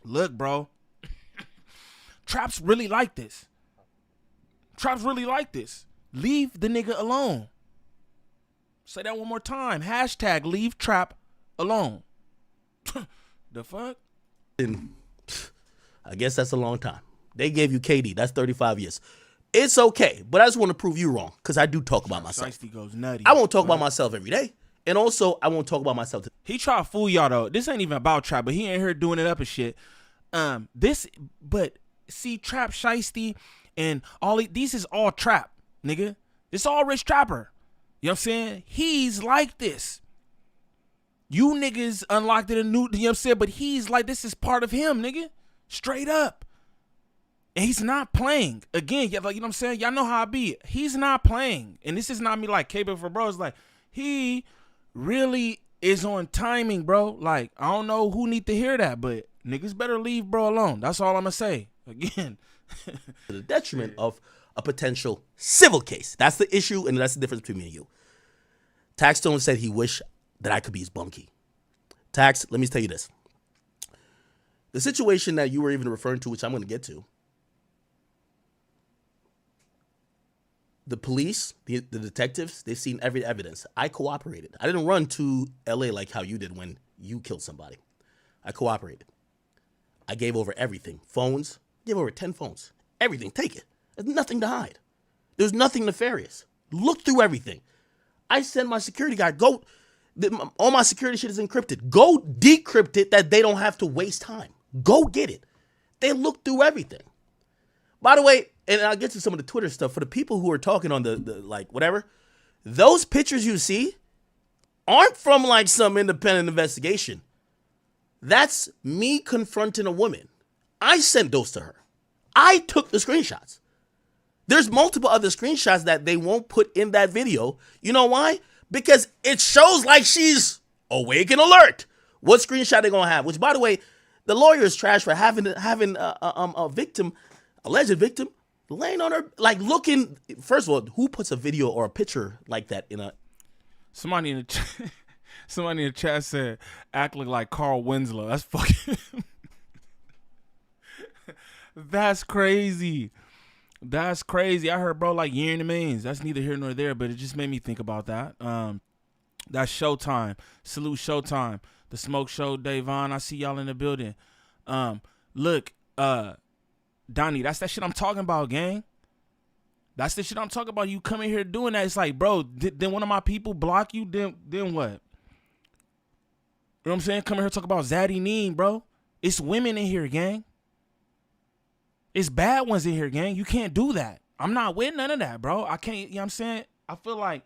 look, bro. Trap's really like this. Trap's really like this. Leave the nigga alone. Say that one more time. Hashtag leave Trap alone. The fuck? I guess that's a long time. They gave you KD. That's 35 years. It's okay, but I just want to prove you wrong because I do talk about myself. Shiesty goes nutty. I won't talk about myself every day. And also, I won't talk about myself. He try to fool y'all, though. This ain't even about Trap, but he ain't here doing it up and shit. But see, Trap, Shiesty, and these is all Trap, nigga. This all Rich Trapper. You know what I'm saying? He's like this. You niggas unlocked it a new, you know what I'm saying? But he's like, this is part of him, nigga. Straight up. And he's not playing. Again, you know what I'm saying? Y'all know how I be. He's not playing. And this is not me like K-Bit for bro. It's like, he really is on timing, bro. Like, I don't know who need to hear that, but niggas better leave bro alone. That's all I'm going to say. Again. To the detriment of a potential civil case. That's the issue, and that's the difference between me and you. Taxstone said he wished that I could be his bunkie. Tax, let me tell you this. The situation that you were even referring to, which I'm going to get to, the police, the detectives, they've seen every evidence. I cooperated. I didn't run to LA like how you did when you killed somebody. I cooperated. I gave over everything. Phones, gave over 10 phones. Everything, take it. There's nothing to hide. There's nothing nefarious. Look through everything. I sent my security guy, all my security shit is encrypted. Go decrypt it that they don't have to waste time. Go get it. They look through everything. By the way, and I'll get to some of the Twitter stuff, for the people who are talking on the like whatever, those pictures you see aren't from like some independent investigation. That's me confronting a woman. I sent those to her. I took the screenshots. There's multiple other screenshots that they won't put in that video. You know why? Because it shows like she's awake and alert. What screenshot they gonna have? Which, by the way, the lawyer is trash for having a victim, alleged victim, laying on her, like looking. First of all, who puts a video or a picture like that in a? Somebody in the chat said, "Act like Carl Winslow." That's fucking. That's crazy. That's crazy. I heard bro like Year in the Mains. That's neither here nor there, but it just made me think about that. That's Showtime. Salute Showtime. The Smoke Show, Davon. I see y'all in the building. Look, Donnie, that's that shit I'm talking about, gang. That's the shit I'm talking about. You come in here doing that. It's like, bro, then one of my people block you, then what? You know what I'm saying? Come in here talk about Zaddy Niem, bro. It's women in here, gang. It's bad ones in here, gang. You can't do that. I'm not with none of that, bro. I can't, you know what I'm saying? I feel like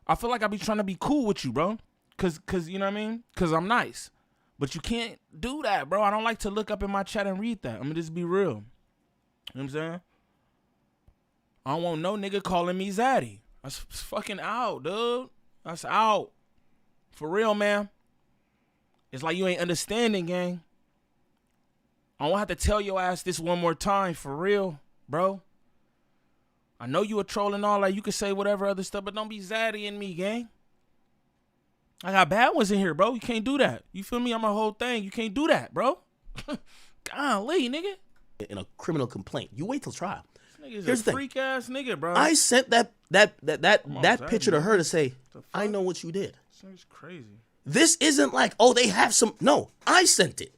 I be trying to be cool with you, bro. Cause you know what I mean? Cause I'm nice. But you can't do that, bro. I don't like to look up in my chat and read that. I'm gonna just be real. You know what I'm saying? I don't want no nigga calling me Zaddy. That's fucking out, dude. That's out. For real, man. It's like you ain't understanding, gang. I won't have to tell your ass this one more time, for real, bro. I know you a troll and all that. You can say whatever other stuff, but don't be zaddy in me, gang. I got bad ones in here, bro. You can't do that. You feel me? I'm a whole thing. You can't do that, bro. Golly, nigga. In a criminal complaint. You wait till trial. This nigga's Here's a the thing. freak ass nigga, bro. I sent that picture to her to say, fuck? I know what you did. This nigga's crazy. This isn't like, oh, they have some. No, I sent it.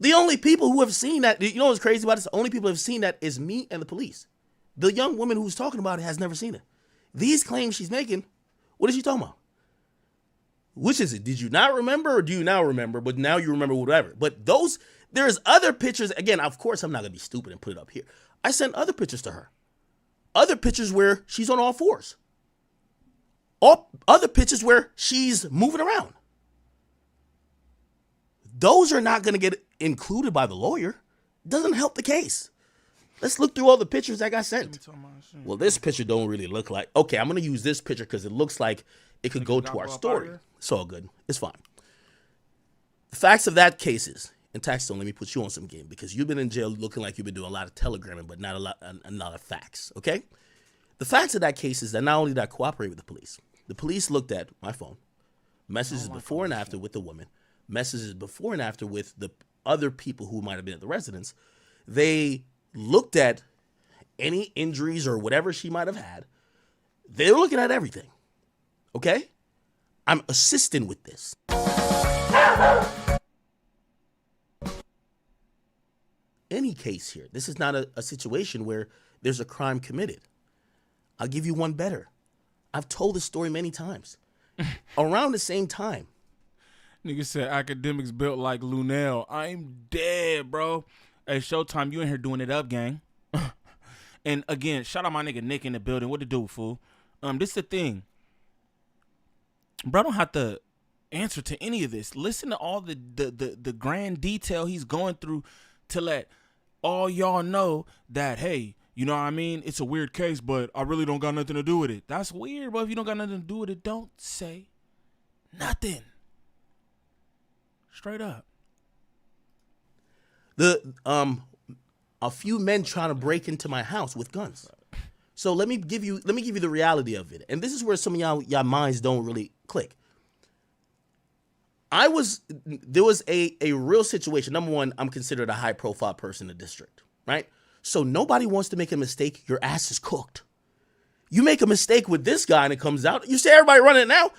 The only people who have seen that, you know what's crazy about this? The only people who have seen that is me and the police. The young woman who's talking about it has never seen it. These claims she's making, what is she talking about? Which is it? Did you not remember or do you now remember? But now you remember whatever. But there's other pictures. Again, of course, I'm not going to be stupid and put it up here. I sent other pictures to her. Other pictures where she's on all fours. Other pictures where she's moving around. Those are not going to get included by the lawyer. Doesn't help the case. Let's look through all the pictures that got sent. Well, this picture don't really look like. Okay, I'm going to use this picture because it looks like it could go to our story. It's all good. It's fine. The facts of that case is, and Taxstone, let me put you on some game because you've been in jail looking like you've been doing a lot of telegramming, but not a lot of facts, okay? The facts of that case is that not only did I cooperate with the police looked at my phone, messages before and after with the woman, messages before and after with the other people who might have been at the residence. They looked at any injuries or whatever she might have had. They're looking at everything. Okay? I'm assisting with this. Any case here. This is not a situation where there's a crime committed. I'll give you one better. I've told this story many times. Around the same time. Nigga said academics built like Lunel. I'm dead, bro. Hey, Showtime, you in here doing it up, gang. And again, shout out my nigga Nick in the building. What to do, fool? This the thing. Bro, don't have to answer to any of this. Listen to all the grand detail he's going through to let all y'all know that, hey, you know what I mean? It's a weird case, but I really don't got nothing to do with it. That's weird, bro. If you don't got nothing to do with it, don't say nothing. Straight up. A few men trying to break into my house with guns. So let me give you the reality of it. And this is where some of y'all minds don't really click. There was a real situation. Number one, I'm considered a high profile person in the district, right? So nobody wants to make a mistake. Your ass is cooked. You make a mistake with this guy and it comes out. You say everybody running it now.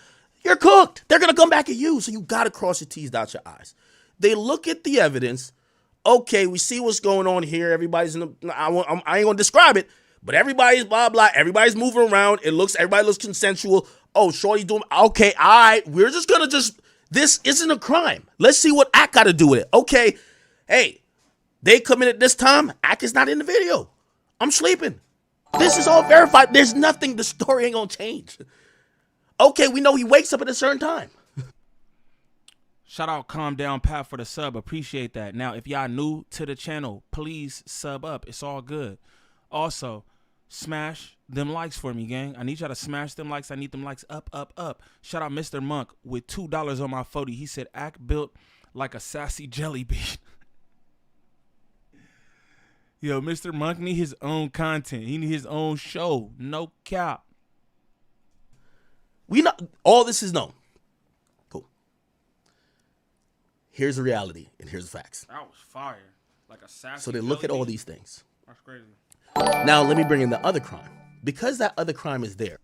You're cooked. They're going to come back at you. So you got to cross your T's, dot your I's. They look at the evidence. Okay, we see what's going on here. Everybody's I ain't going to describe it, but everybody's blah, blah. Everybody's moving around. Everybody looks consensual. Oh, shorty's doing, okay, all right. We're just going to this isn't a crime. Let's see what Ack got to do with it. Okay, hey, they committed this time. Ack is not in the video. I'm sleeping. This is all verified. There's nothing. The story ain't going to change. Okay, we know he wakes up at a certain time. Shout out Calm Down Pat for the sub. Appreciate that. Now, if y'all new to the channel, please sub up. It's all good. Also, smash them likes for me, gang. I need y'all to smash them likes. I need them likes up, up, up. Shout out Mr. Monk with $2 on my 40. He said, Act built like a sassy jelly bean. Yo, Mr. Monk need his own content. He need his own show. No cap. We know all this is known. Cool. Here's the reality and here's the facts. That was fire. Like a sassy So they look at all these things. That's crazy. Now let me bring in the other crime. Because that other crime is there.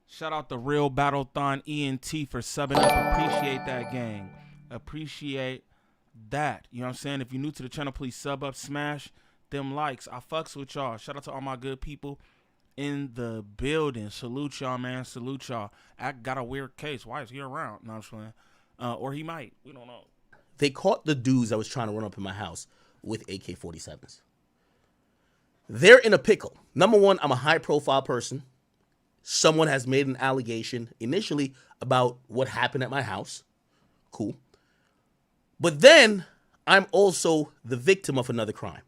Shout out the Real Battlethon ENT for subbing up. Appreciate that, gang. Appreciate that. You know what I'm saying? If you're new to the channel, please sub up, smash them likes. I fucks with y'all. Shout out to all my good people in the building. Salute y'all, man. Salute y'all. I got a weird case. Why is he around? No, I'm just playing. Or he might. We don't know. They caught the dudes that was trying to run up in my house with AK-47s. They're in a pickle. Number one, I'm a high-profile person. Someone has made an allegation initially about what happened at my house. Cool. But then I'm also the victim of another crime.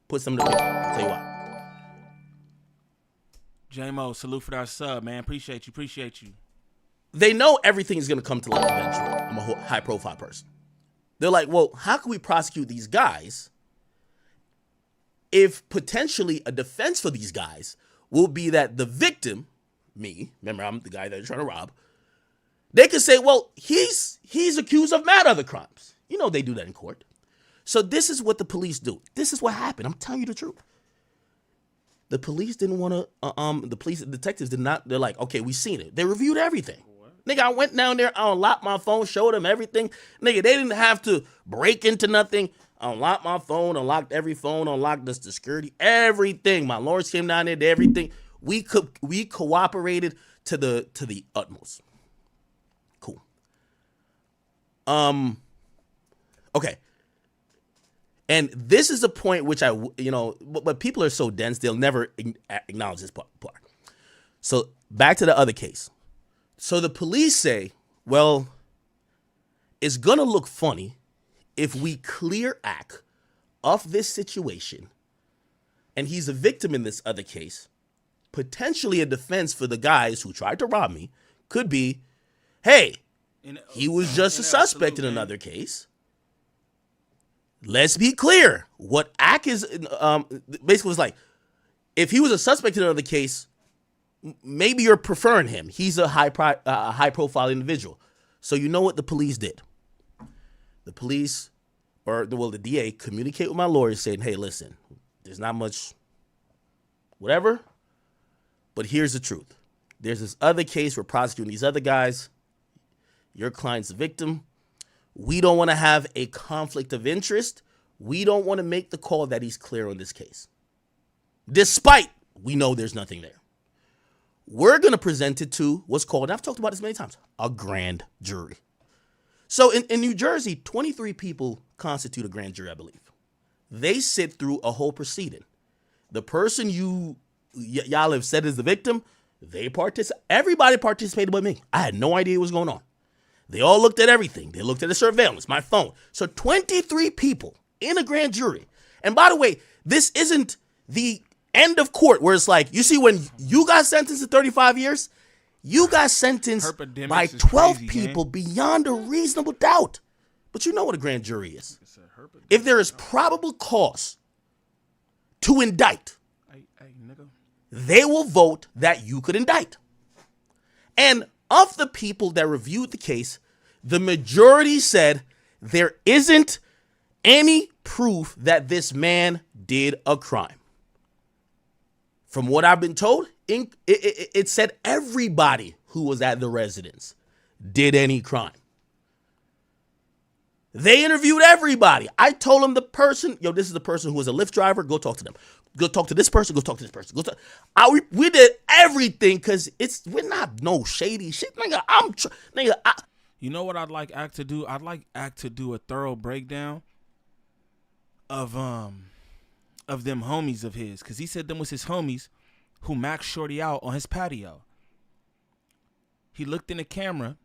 Put some in the pickle. I'll tell you why. J-Mo, salute for that sub, man. Appreciate you. Appreciate you. They know everything's going to come to light eventually. I'm a high-profile person. They're like, well, how can we prosecute these guys if potentially a defense for these guys will be that the victim, me, remember I'm the guy that they're trying to rob, they could say, well, he's accused of mad other crimes. You know they do that in court. So this is what the police do. This is what happened. I'm telling you the truth. The police didn't want to, the police detectives did not, they're like, okay, we seen it. They reviewed everything. What? Nigga, I went down there, I unlocked my phone, showed them everything. Nigga, they didn't have to break into nothing. I unlocked my phone, unlocked every phone, unlocked the security, everything. My lawyers came down there, did everything. We cooperated to the utmost. Cool. Okay. And this is a point which but people are so dense, they'll never acknowledge this part. So back to the other case. So the police say, well, it's going to look funny if we clear Ack of this situation and he's a victim in this other case. Potentially a defense for the guys who tried to rob me could be, hey, he was just a suspect in another case. Let's be clear. What Ack is basically was like, if he was a suspect in another case, maybe you're preferring him. He's a high profile individual. So you know what the police did? The police, the DA, communicate with my lawyers saying, hey, listen, there's not much whatever, but here's the truth. There's this other case we're prosecuting these other guys. Your client's a victim. We don't want to have a conflict of interest. We don't want to make the call that he's clear on this case. Despite we know there's nothing there. We're going to present it to what's called, and I've talked about this many times, a grand jury. So in New Jersey, 23 people constitute a grand jury, I believe. They sit through a whole proceeding. The person y'all have said is the victim, everybody participated but me. I had no idea what was going on. They all looked at everything. They looked at the surveillance, my phone. So 23 people in a grand jury. And by the way, this isn't the end of court where it's like, you see, when you got sentenced to 35 years, you got sentenced by 12 people beyond a reasonable doubt. But you know what a grand jury is. If there is probable cause to indict, they will vote that you could indict. And of the people that reviewed the case, the majority said there isn't any proof that this man did a crime. From what I've been told, it said everybody who was at the residence did any crime. They interviewed everybody. I told them this is the person who was a Lyft driver. Go talk to them. Go talk to this person. Go talk to this person. We did everything because we're not no shady shit, nigga. You know what I'd like Ack to do? I'd like Ack to do a thorough breakdown of them homies of his, because he said them was his homies who maxed Shorty out on his patio. He looked in the camera.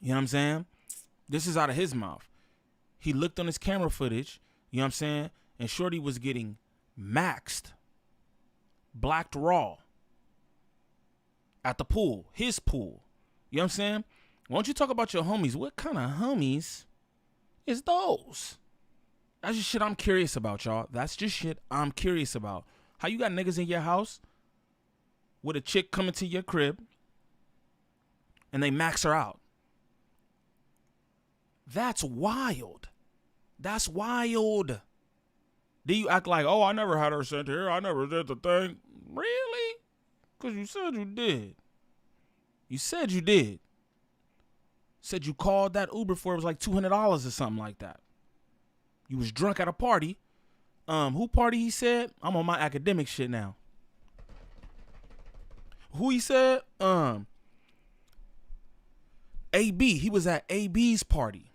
You know what I'm saying? This is out of his mouth. He looked on his camera footage. You know what I'm saying? And Shorty was getting maxed, blacked raw at the pool, his pool. You know what I'm saying? Why don't you talk about your homies? What kind of homies is those? That's just shit I'm curious about, y'all. That's just shit I'm curious about. How you got niggas in your house with a chick coming to your crib and they max her out? That's wild. That's wild. Do you act like, oh, I never had her sent here. I never did the thing. Really? Because you said you did. You said you did. Said you called that Uber for it was like $200 or something like that. You was drunk at a party. Who party he said? I'm on my academic shit now. Who he said? AB. He was at AB's party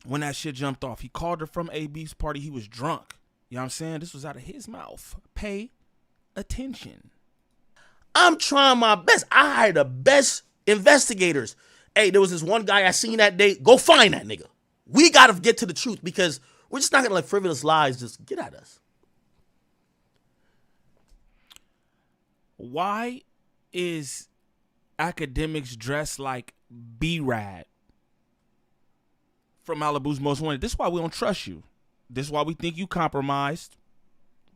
when that shit jumped off. He called her from AB's party. He was drunk. You know what I'm saying? This was out of his mouth. Pay attention. I'm trying my best. I hired the best investigators. Hey, there was this one guy I seen that day. Go find that nigga. We got to get to the truth because we're just not going to let frivolous lies just get at us. Why is academics dressed like B-Rad from Malibu's Most Wanted? This is why we don't trust you. This is why we think you compromised.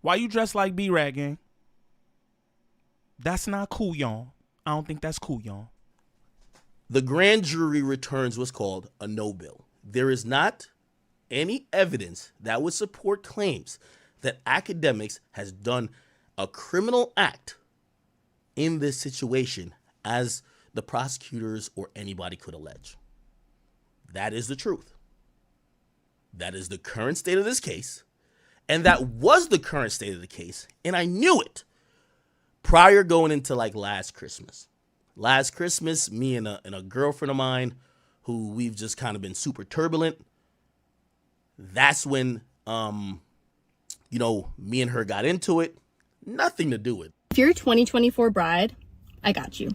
Why you dressed like B-Rag, gang? That's not cool, y'all. I don't think that's cool, y'all. The grand jury returns what's called a no bill. There is not any evidence that would support claims that academics has done a criminal act in this situation as the prosecutors or anybody could allege. That is the truth. That is the current state of this case. And that was the current state of the case. And I knew it prior going into like last Christmas. Last Christmas, me and a girlfriend of mine who we've just kind of been super turbulent. That's when, me and her got into it. Nothing to do with. If you're a 2024 bride, I got you.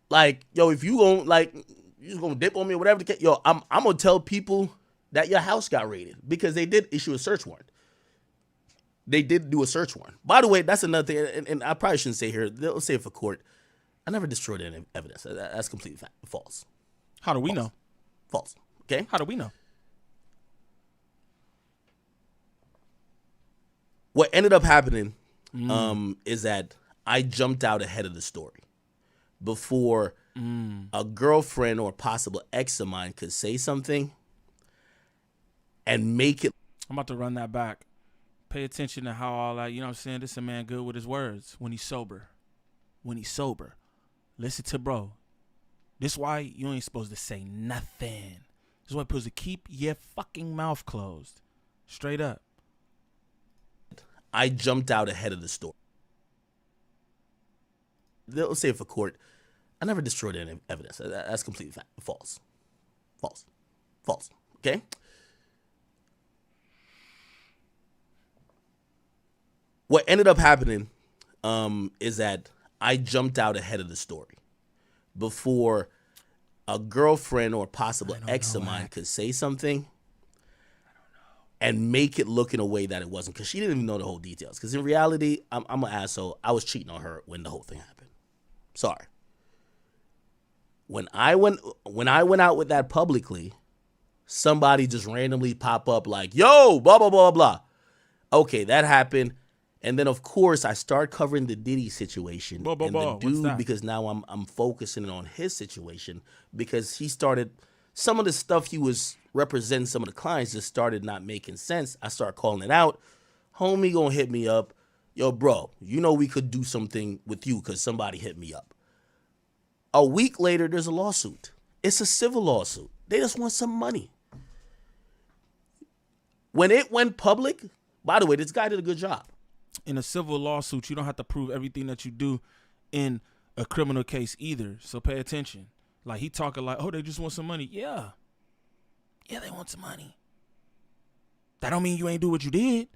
Like, yo, if you gon' like, you just gonna dip on me or whatever the case, yo, I'm gonna tell people that your house got raided because they did issue a search warrant. They did do a search warrant. By the way, that's another thing, and I probably shouldn't say here. They'll say it for court. I never destroyed any evidence. That's completely false. How do we know? False. Okay. How do we know? What ended up happening is that I jumped out ahead of the story before a girlfriend or possible ex of mine could say something and make it. I'm about to run that back. Pay attention to how all that, you know what I'm saying? This a man good with his words when he's sober. When he's sober. Listen to bro. This why you ain't supposed to say nothing. This is why you're supposed to keep your fucking mouth closed. Straight up. I jumped out ahead of the story. They'll say it for court. I never destroyed any evidence. That's completely false. False. False. Okay? What ended up happening is that I jumped out ahead of the story before a girlfriend or possible ex of mine could say something and make it look in a way that it wasn't, because she didn't even know the whole details. Because in reality, I'm an asshole. I was cheating on her when the whole thing happened. Sorry. When I went out with that publicly, somebody just randomly pop up like, yo, blah, blah, blah, blah. Okay, that happened. And then, of course, I start covering the Diddy situation. The dude, because now I'm focusing on his situation, because he started, some of the stuff he was representing, some of the clients just started not making sense. I start calling it out. Homie gonna hit me up. Yo, bro, you know we could do something with you because somebody hit me up. A week later, there's a lawsuit. It's a civil lawsuit. They just want some money. When it went public, by the way, this guy did a good job. In a civil lawsuit, you don't have to prove everything that you do in a criminal case either. So pay attention. Like, he talking like, oh, they just want some money. Yeah. Yeah, they want some money. That don't mean you ain't do what you did. You know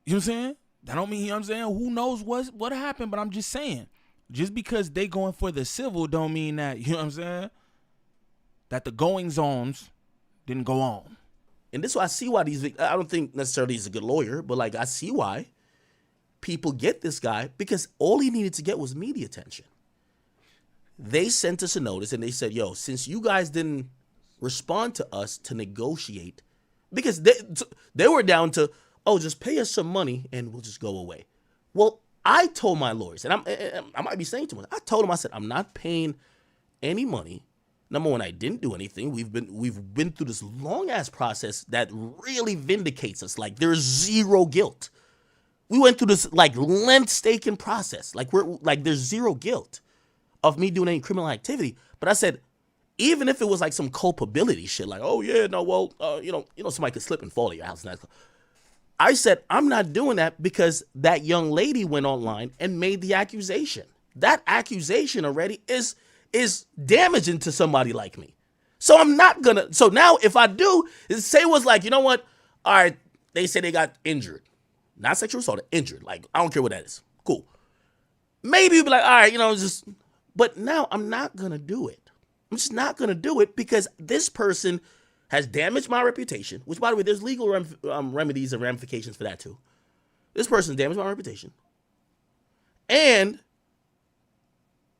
what I'm saying? That don't mean, you know what I'm saying? Who knows what happened, but I'm just saying. Just because they going for the civil don't mean that, you know what I'm saying? That the goings-ons didn't go on. And this is why I see why I don't think necessarily he's a good lawyer, but like I see why people get this guy, because all he needed to get was media attention. They sent us a notice and they said, yo, since you guys didn't respond to us to negotiate, because they were down to, oh, just pay us some money and we'll just go away. Well, I told my lawyers, and I might be saying too much. I told them, I said, I'm not paying any money. Number one, I didn't do anything. We've been through this long ass process that really vindicates us. Like, there's zero guilt. We went through this like length-staking process. Like, there's zero guilt of me doing any criminal activity. But I said, even if it was like some culpability shit, like, oh yeah, no, well, somebody could slip and fall at your house. I said, I'm not doing that because that young lady went online and made the accusation. That accusation already is damaging to somebody like me. So I'm not gonna, so now if I do, say it was like, you know what? All right, they say they got injured. Not sexual assault, injured. Like, I don't care what that is. Cool. Maybe you'd be like, all right, but now I'm not gonna do it. I'm just not gonna do it because this person has damaged my reputation, which, by the way, there's legal remedies and ramifications for that too. This person damaged my reputation. And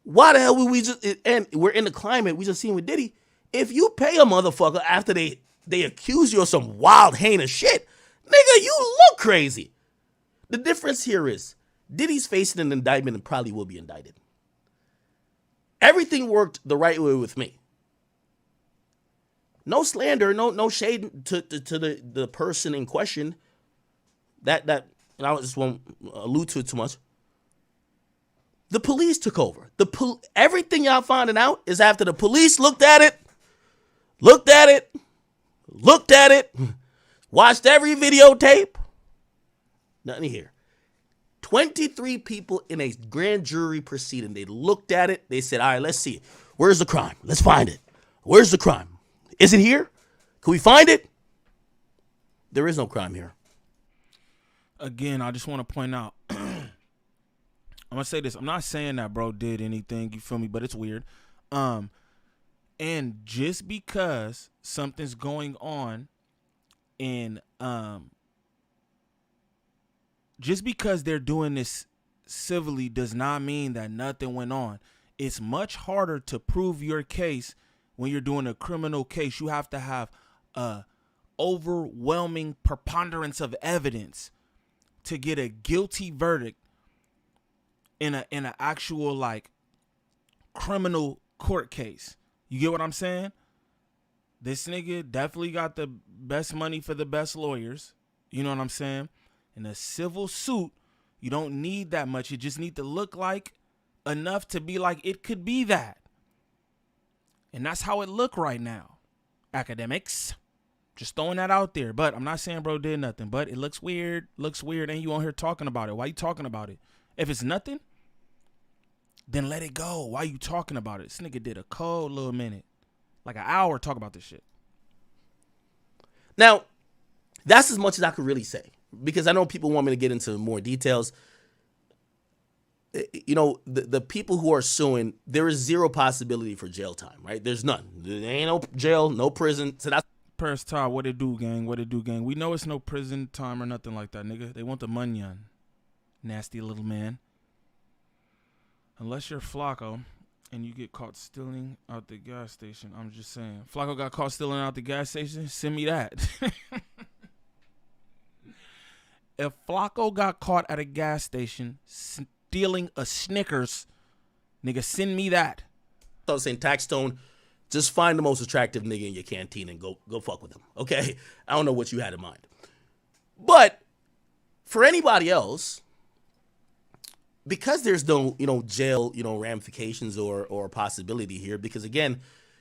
why the hell would we just, and we're in the climate we just seen with Diddy, if you pay a motherfucker after they accuse you of some wild, heinous shit, Nigga, you look crazy. The difference here is Diddy's facing an indictment and probably will be indicted. Everything worked the right way with me. No slander, no shade to the person in question. That and I just won't allude to it too much. The police took over. Everything y'all finding out is after the police looked at it, watched every videotape. Nothing here. 23 people in a grand jury proceeding. They looked at it. They said, all right, let's see it. Where's the crime? Let's find it. Where's the crime? Is it here? Can we find it? There is no crime here. Again, I just want to point out, I'm going to say this. I'm not saying that bro did anything, you feel me, but it's weird. And just because something's going on and just because they're doing this civilly does not mean that nothing went on. It's much harder to prove your case when you're doing a criminal case. You have to have a overwhelming preponderance of evidence to get a guilty verdict in an actual like criminal court case. You get what I'm saying? This nigga definitely got the best money for the best lawyers. You know what I'm saying? In a civil suit, you don't need that much. You just need to look like enough to be like, it could be that. And that's how it look right now. Academics. Just throwing that out there. But I'm not saying bro did nothing. But it looks weird. Looks weird. And you on here talking about it. Why you talking about it? If it's nothing, then let it go. Why you talking about it? This nigga did a cold little minute. Like an hour talk about this shit. Now, that's as much as I could really say. Because I know people want me to get into more details. You know, the people who are suing, there is zero possibility for jail time, right? There's none. There ain't no jail, no prison. So that's Paris Todd, what it do, gang? What it do, gang? We know it's no prison time or nothing like that, nigga. They want the money on. Nasty little man. Unless you're Flacco and you get caught stealing out the gas station. I'm just saying. Flacco got caught stealing out the gas station? Send me that. If Flacco got caught at a gas station stealing a Snickers, nigga, send me that. I was saying, Taxstone, just find the most attractive nigga in your canteen and go fuck with him, okay? I don't know what you had in mind. But for anybody else, because there's no, jail, ramifications or possibility here, because again,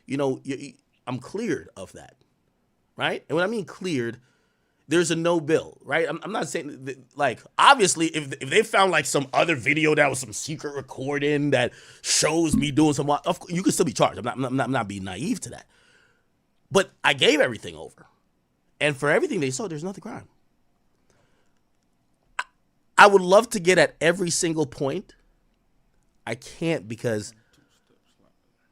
I'm cleared of that, right? And when I mean cleared, there's a no bill, right? I'm not saying that, like, obviously if they found like some other video that was some secret recording that shows me doing something, you could still be charged. I'm not being naive to that. But I gave everything over. And for everything they saw, there's nothing crime. I would love to get at every single point. I can't, because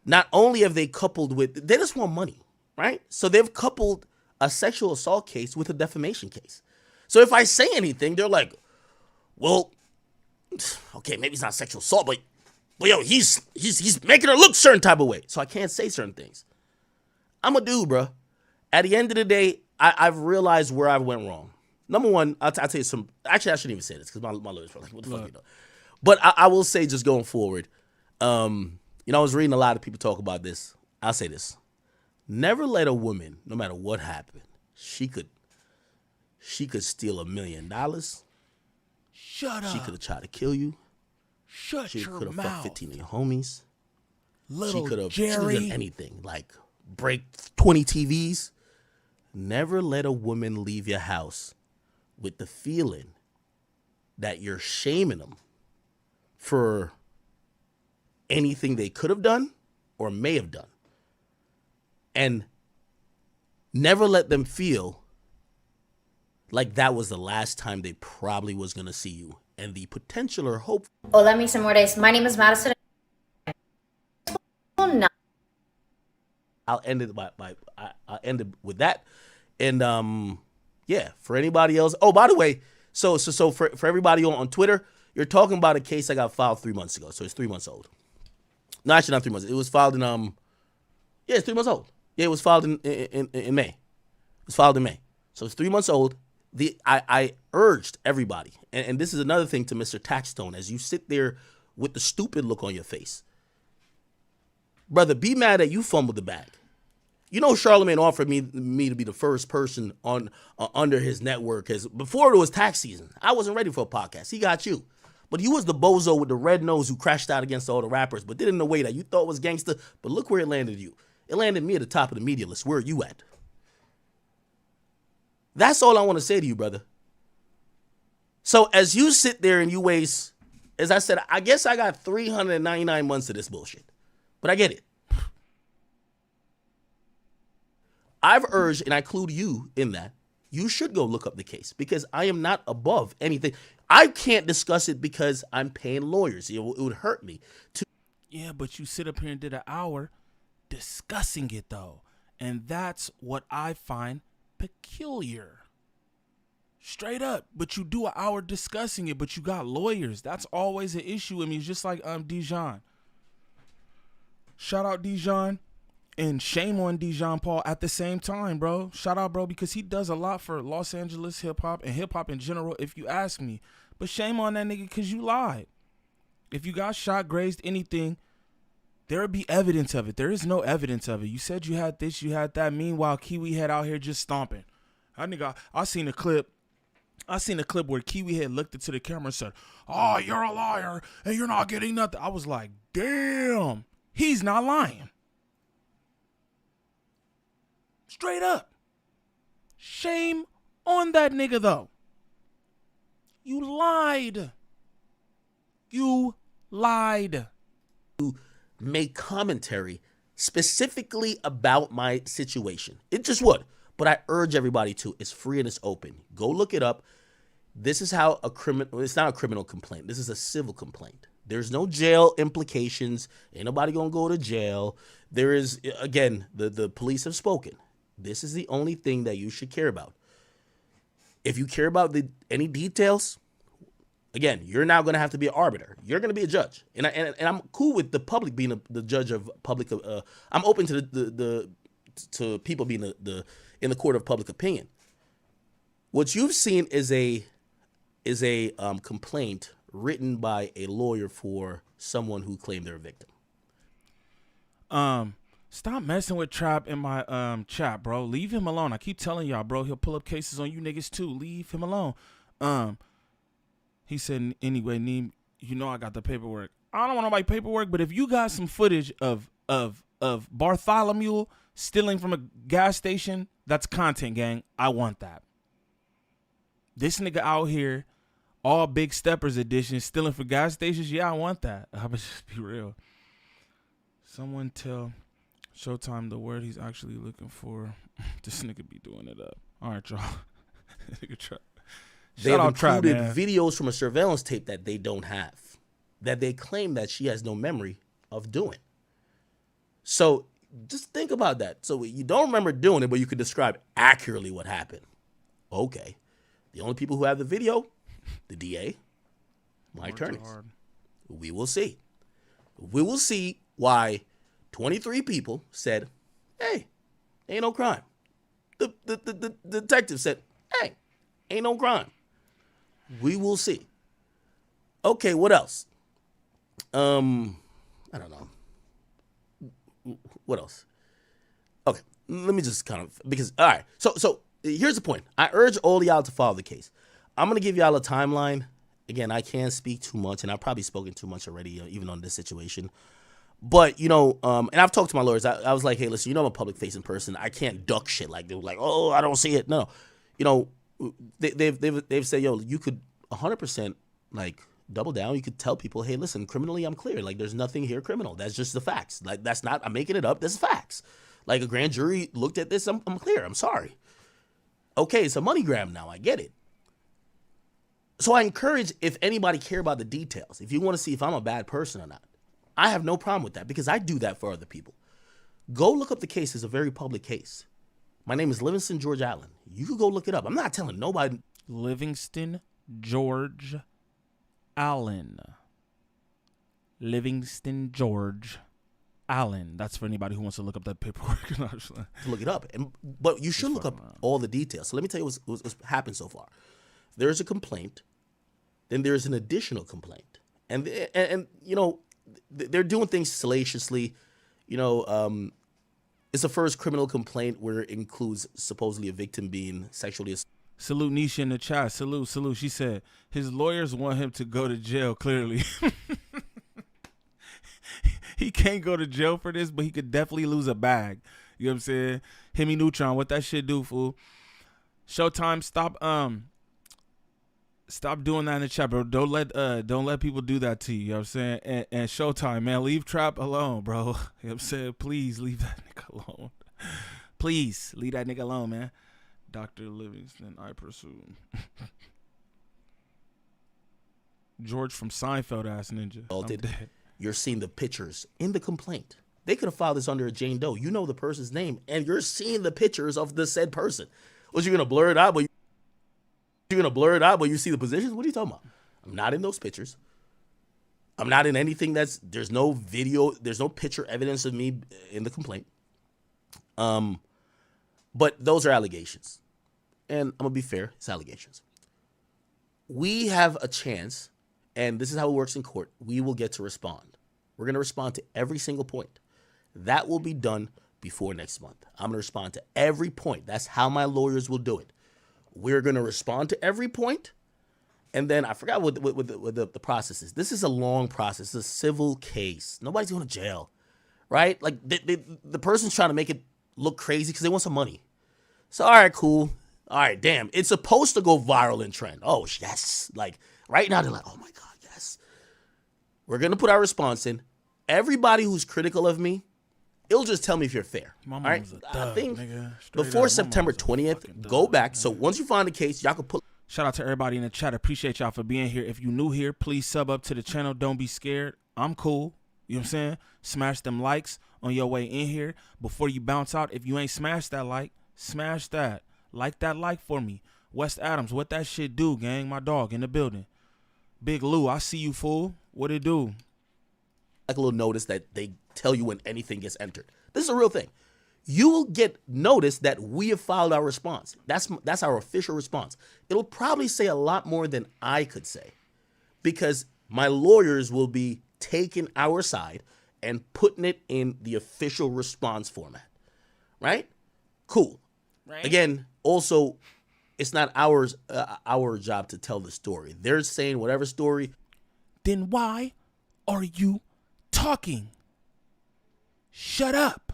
not only have they coupled with, they just want money, right? So they've coupled a sexual assault case with a defamation case. So if I say anything, they're like, well, okay, maybe it's not sexual assault, but yo, he's making her look certain type of way. So I can't say certain things. I'm a dude, bro. At the end of the day, I've realized where I went wrong. Number one, I'll tell you some. Actually, I shouldn't even say this because my lawyers were like, what the fuck you know? But I will say, just going forward, I was reading a lot of people talk about this. I'll say this. Never let a woman, no matter what happened, she could steal $1 million. Shut up. She could have tried to kill you. Shut she your mouth. She could have fucked 15 of your homies. Little she could have Jerry. done anything, like break 20 TVs. Never let a woman leave your house with the feeling that you're shaming them for anything they could have done or may have done. And never let them feel like that was the last time they probably was going to see you. And the potential or hope. Hola, mis amores. My name is Madison. I'll end it I'll end it with that. And yeah, for anybody else. Oh, by the way, so for everybody on Twitter, you're talking about a case I got filed 3 months ago. So it's 3 months old. No, actually not 3 months. It was filed in yeah, it's 3 months old. Yeah, it was filed in May. It was filed in May. So it's 3 months old. I urged everybody, and this is another thing to Mr. Taxstone, as you sit there with the stupid look on your face. Brother, be mad that you fumbled the bag. You know, Charlamagne offered me to be the first person on under his network, because before it was tax season, I wasn't ready for a podcast. He got you. But you was the bozo with the red nose who crashed out against all the rappers, but did it in a way that you thought was gangster. But look where it landed you. It landed me at the top of the media list. Where are you at? That's all I want to say to you, brother. So as you sit there and you waste, as I said, I guess I got 399 months of this bullshit. But I get it. I've urged, and I include you in that, you should go look up the case, because I am not above anything. I can't discuss it because I'm paying lawyers. It would hurt me. Yeah, but you sit up here and did an hour discussing it, though. And that's what I find peculiar. Straight up. But you do an hour discussing it, but you got lawyers. That's always an issue with me. It's just like Dijon. Shout out Dijon. And shame on Dijon Paul at the same time, bro. Shout out, bro, because he does a lot for Los Angeles hip-hop and hip-hop in general, if you ask me. But shame on that nigga because you lied. If you got shot, grazed, anything, there would be evidence of it. There is no evidence of it. You said you had this, you had that. Meanwhile, Kiwi Head out here just stomping. I nigga, I seen a clip where Kiwi Head looked into the camera and said, "Oh, you're a liar and you're not getting nothing." I was like, damn, he's not lying. Straight up. Shame on that nigga, though. You lied. You lied. To make commentary specifically about my situation. It just would. But I urge everybody to. It's free and it's open. Go look it up. This is how it's not a criminal complaint. This is a civil complaint. There's no jail implications. Ain't nobody gonna go to jail. There is, again, the police have spoken. This is the only thing that you should care about. If you care about any details, again, you're now going to have to be an arbiter. You're going to be a judge, and I'm cool with the public being the judge of public. I'm open to to people being in the court of public opinion. What you've seen is a complaint written by a lawyer for someone who claimed they're a victim. Stop messing with Trap in my chat, bro. Leave him alone. I keep telling y'all, bro. He'll pull up cases on you niggas too. Leave him alone. He said, anyway, Niem, you know I got the paperwork. I don't want nobody paperwork, but if you got some footage of Bartholomew stealing from a gas station, that's content, gang. I want that. This nigga out here, all Big Steppers edition, stealing for gas stations. Yeah, I want that. I'll just be real. Someone tell Showtime the word he's actually looking for. This nigga be doing it up. All right, y'all. They have included videos from a surveillance tape that they don't have, that they claim that she has no memory of doing. So just think about that. So you don't remember doing it, but you could describe accurately what happened. Okay. The only people who have the video, the DA, my attorneys. We will see. We will see why 23 people said, hey, ain't no crime. The detective said, hey, ain't no crime. We will see. Okay, what else? I don't know. What else? Okay, let me just kind of, because, all right. So here's the point. I urge all y'all to follow the case. I'm going to give y'all a timeline. Again, I can't speak too much, and I've probably spoken too much already, even on this situation. But, you know, and I've talked to my lawyers. I was like, hey, listen, you know I'm a public-facing person. I can't duck shit like they're like, oh, I don't see it. No. You know, they've said, yo, you could 100% like double down. You could tell people, hey, listen, criminally, I'm clear. Like, there's nothing here criminal. That's just the facts. Like, that's not, I'm making it up. That's facts. Like, a grand jury looked at this. I'm clear. I'm sorry. Okay, it's a money grab now. I get it. So I encourage, if anybody care about the details, if you want to see if I'm a bad person or not, I have no problem with that because I do that for other people. Go look up the case. It's a very public case. My name is Livingston George Allen. You could go look it up. I'm not telling nobody. Livingston George Allen. Livingston George Allen. That's for anybody who wants to look up that paperwork. Look it up. But you should look up all the details. So let me tell you what's happened so far. There's a complaint. Then there's an additional complaint. And you know, they're doing things salaciously. You know, it's the first criminal complaint where it includes supposedly a victim being sexually assaulted. Salute Nisha in the chat. Salute. She said his lawyers want him to go to jail, clearly. He can't go to jail for this, but he could definitely lose a bag. You know what I'm saying? Hemi Neutron, what that shit do, fool? Showtime, stop doing that in the chat, bro. Don't let people do that to you. You know what I'm saying? And Showtime, man, leave Trap alone, bro. You know what I'm saying? Please leave that nigga alone. Please leave that nigga alone, man. Dr. Livingston, I pursue. George from Seinfeld ass ninja. I'm dead. You're seeing the pictures in the complaint. They could have filed this under a Jane Doe. You know the person's name, and you're seeing the pictures of the said person. Was you gonna blur it out? But you see the positions? What are you talking about? I'm not in those pictures. I'm not in anything there's no video, there's no picture evidence of me in the complaint. But those are allegations. And I'm gonna be fair, it's allegations. We have a chance, and this is how it works in court. We will get to respond. We're gonna respond to every single point. That will be done before next month. I'm gonna respond to every point. That's how my lawyers will do it. We're gonna respond to every point, and then I forgot what the process is. This is a long process. It's a civil case. Nobody's going to jail, right? Like the person's trying to make it look crazy because they want some money. So all right, cool. All right, damn. It's supposed to go viral and trend. Oh yes, like right now they're like, oh my god, yes. We're gonna put our response in. Everybody who's critical of me, it'll just tell me if you're fair. All right, I think before September 20th, go back. So once you find the case, y'all can put. Shout out to everybody in the chat. Appreciate y'all for being here. If you new here, please sub up to the channel. Don't be scared. I'm cool. You know what I'm saying? Smash them likes on your way in here. Before you bounce out, if you ain't smashed that like, smash that. Like that like for me. West Adams, what that shit do, gang? My dog in the building. Big Lou, I see you, fool. What it do? Like a little notice that they tell you when anything gets entered. This is a real thing. You will get notice that we have filed our response. That's our official response. It'll probably say a lot more than I could say because my lawyers will be taking our side and putting it in the official response format. Right? Cool. Right. Again, also, it's not our job to tell the story. They're saying whatever story. Then why are you talking? Shut up.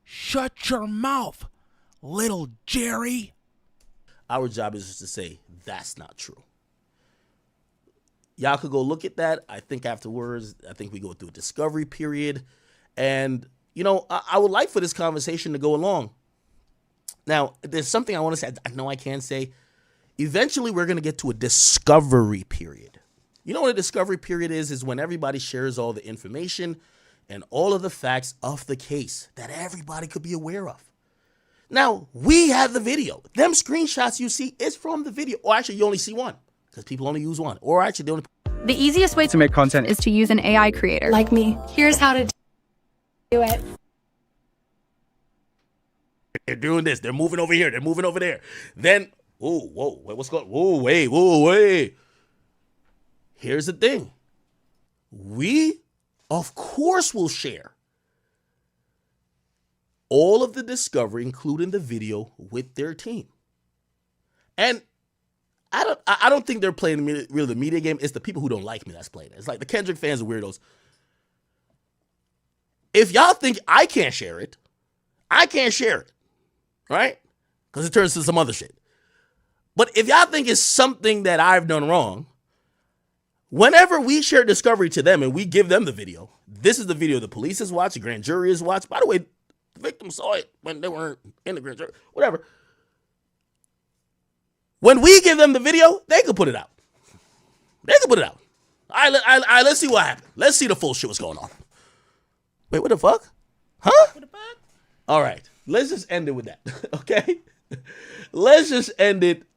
Shut your mouth, little Jerry. Our job is just to say, that's not true. Y'all could go look at that. I think afterwards, we go through a discovery period. And, you know, I would like for this conversation to go along. Now, there's something I want to say. I know I can't say. Eventually, we're going to get to a discovery period. You know what a discovery period is when everybody shares all the information and all of the facts of the case that everybody could be aware of. Now, we have the video. Them screenshots you see is from the video. Or actually, you only see one because people only use one. Or actually, they only... The easiest way to make content is to use an AI creator. Like me. Here's how to do it. They're doing this. They're moving over here. They're moving over there. Then, whoa, wait, what's going on? Whoa, wait. Here's the thing. We, of course, will share all of the discovery, including the video, with their team. And I don't think they're playing really the media game. It's the people who don't like me that's playing it. It's like the Kendrick fans are weirdos. If y'all think I can't share it, I can't share it. Right? Because it turns to some other shit. But if y'all think it's something that I've done wrong, whenever we share discovery to them and we give them the video, this is the video the police has watched, the grand jury has watched. By the way, the victim saw it when they weren't in the grand jury, whatever. When we give them the video, they can put it out. All right, let's see what happened. Let's see the full shit what's going on. Wait, what the fuck? Huh? What the fuck? All right. Let's just end it with that, okay? Let's just end it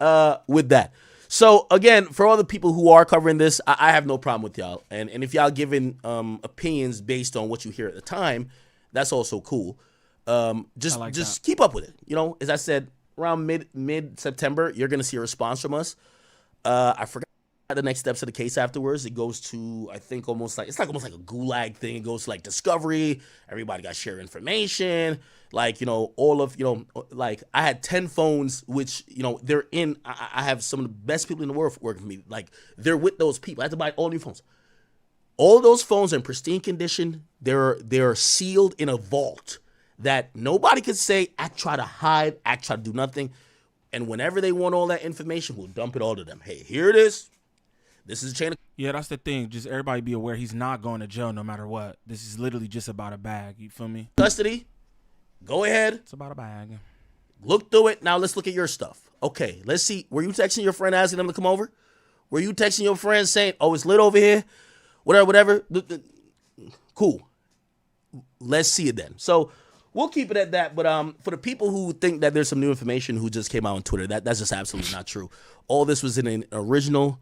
with that. So again, for all the people who are covering this, I have no problem with y'all. And if y'all giving opinions based on what you hear at the time, that's also cool. Just keep up with it. You know, as I said, around mid September, you're gonna see a response from us. I forgot the next steps of the case afterwards. It goes to, I think, almost like a gulag thing. It goes to like discovery. Everybody got share information. Like, you know, all of, you know, like I had 10 phones, which, you know, they're in, I have some of the best people in the world working for me. Like, they're with those people. I had to buy all new phones. All those phones are in pristine condition. They're sealed in a vault that nobody could say, I try to hide, I try to do nothing. And whenever they want all that information, we'll dump it all to them. Hey, here it is. This is a chain of... Yeah, that's the thing. Just everybody be aware he's not going to jail no matter what. This is literally just about a bag. You feel me? Custody. Go ahead. It's about a bag. Look through it. Now let's look at your stuff. Okay, let's see. Were you texting your friend asking them to come over? Were you texting your friend saying, oh, it's lit over here? Whatever. Cool. Let's see it then. So we'll keep it at that. But for the people who think that there's some new information who just came out on Twitter, that's just absolutely not true. All this was in an original...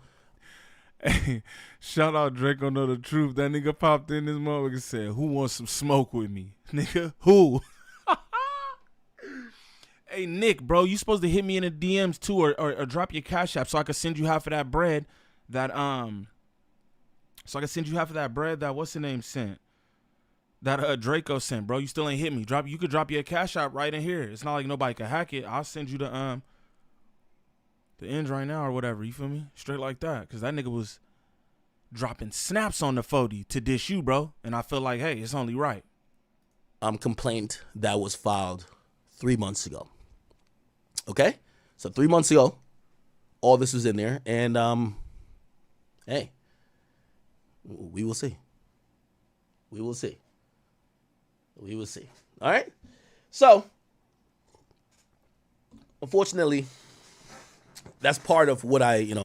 Hey, shout out Draco Know the Truth. That nigga popped in this motherfucker and said, who wants some smoke with me? Nigga, who? Hey, Nick, bro, you supposed to hit me in the DMs too or drop your Cash App so I could send you half of that bread that what's the name sent? That Draco sent, bro. You still ain't hit me. You could drop your Cash App right in here. It's not like nobody can hack it. I'll send you the ends right now or whatever, you feel me? Straight like that. Because that nigga was dropping snaps on the 40 to dish you, bro. And I feel like, hey, it's only right. Complaint that was filed 3 months ago. Okay? So 3 months ago, all this was in there. And, hey, we will see. We will see. We will see. All right? So, unfortunately... that's part of what I, you know,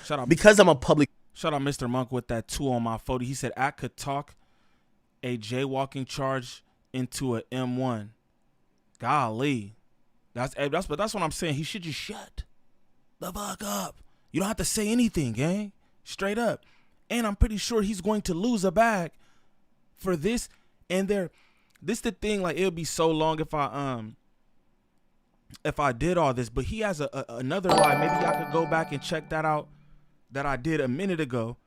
shout out, because I'm a public. Shout out Mr. Monk with that 2 on my photo. He said, I could talk a jaywalking charge into a M1. Golly. That's what I'm saying. He should just shut the fuck up. You don't have to say anything, gang. Straight up. And I'm pretty sure he's going to lose a bag for this. And this the thing, like, it'll be so long if I did all this, but he has another live. Maybe y'all could go back and check that out that I did a minute ago.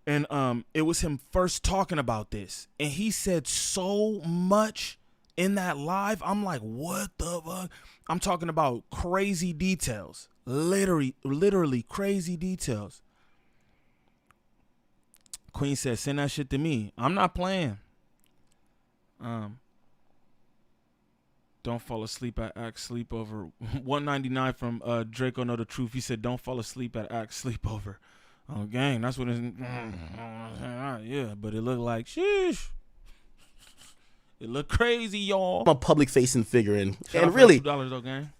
And it was him first talking about this. And he said so much in that live. I'm like, what the fuck? I'm talking about crazy details. Literally crazy details. Queen said, send that shit to me. I'm not playing. Don't fall asleep at Axe Sleepover. 199 from Draco Know the Truth. He said, don't fall asleep at Axe Sleepover. Oh, gang, that's what it's... yeah, but it looked like, sheesh. It looked crazy, y'all. I'm a public-facing figure, and really... $2 though, gang.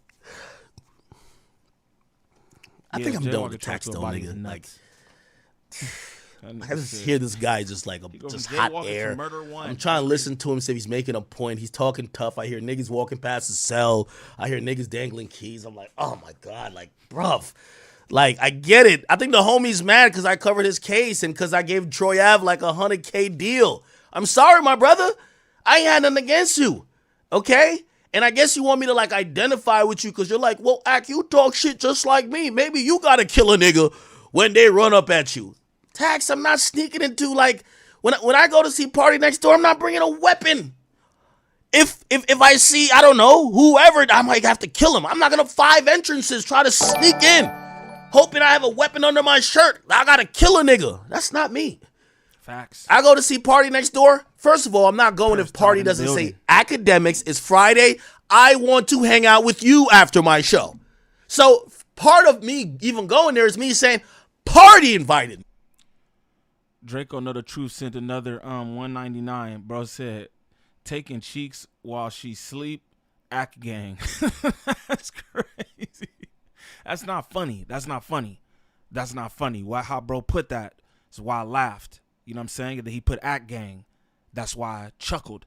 I think I'm done with Taxstone, nigga. Like... I just hear this guy just like just hot air. I'm trying to listen to him, see if he's making a point. He's talking tough. I hear niggas walking past the cell. I hear niggas dangling keys. I'm like, oh my God, like, bruv. Like, I get it. I think the homie's mad because I covered his case and because I gave Troy Ave like a $100K deal. I'm sorry, my brother. I ain't had nothing against you. Okay? And I guess you want me to like identify with you because you're like, well, Ak, you talk shit just like me. Maybe you gotta kill a nigga when they run up at you. Tax, I'm not sneaking into like when I go to see Party Next Door, I'm not bringing a weapon. If I see, I don't know, whoever, I might have to kill him. I'm not gonna 5 entrances try to sneak in, hoping I have a weapon under my shirt. I gotta kill a nigga. That's not me. Facts. I go to see Party Next Door. First of all, I'm not going if Party doesn't say academics. It's Friday. I want to hang out with you after my show. So part of me even going there is me saying Party invited me. Draco Know the Truth sent another 199. Bro said, taking cheeks while she sleep, Act gang. That's crazy. That's not funny. Why how bro put that is why I laughed. You know what I'm saying? That he put Act gang. That's why I chuckled.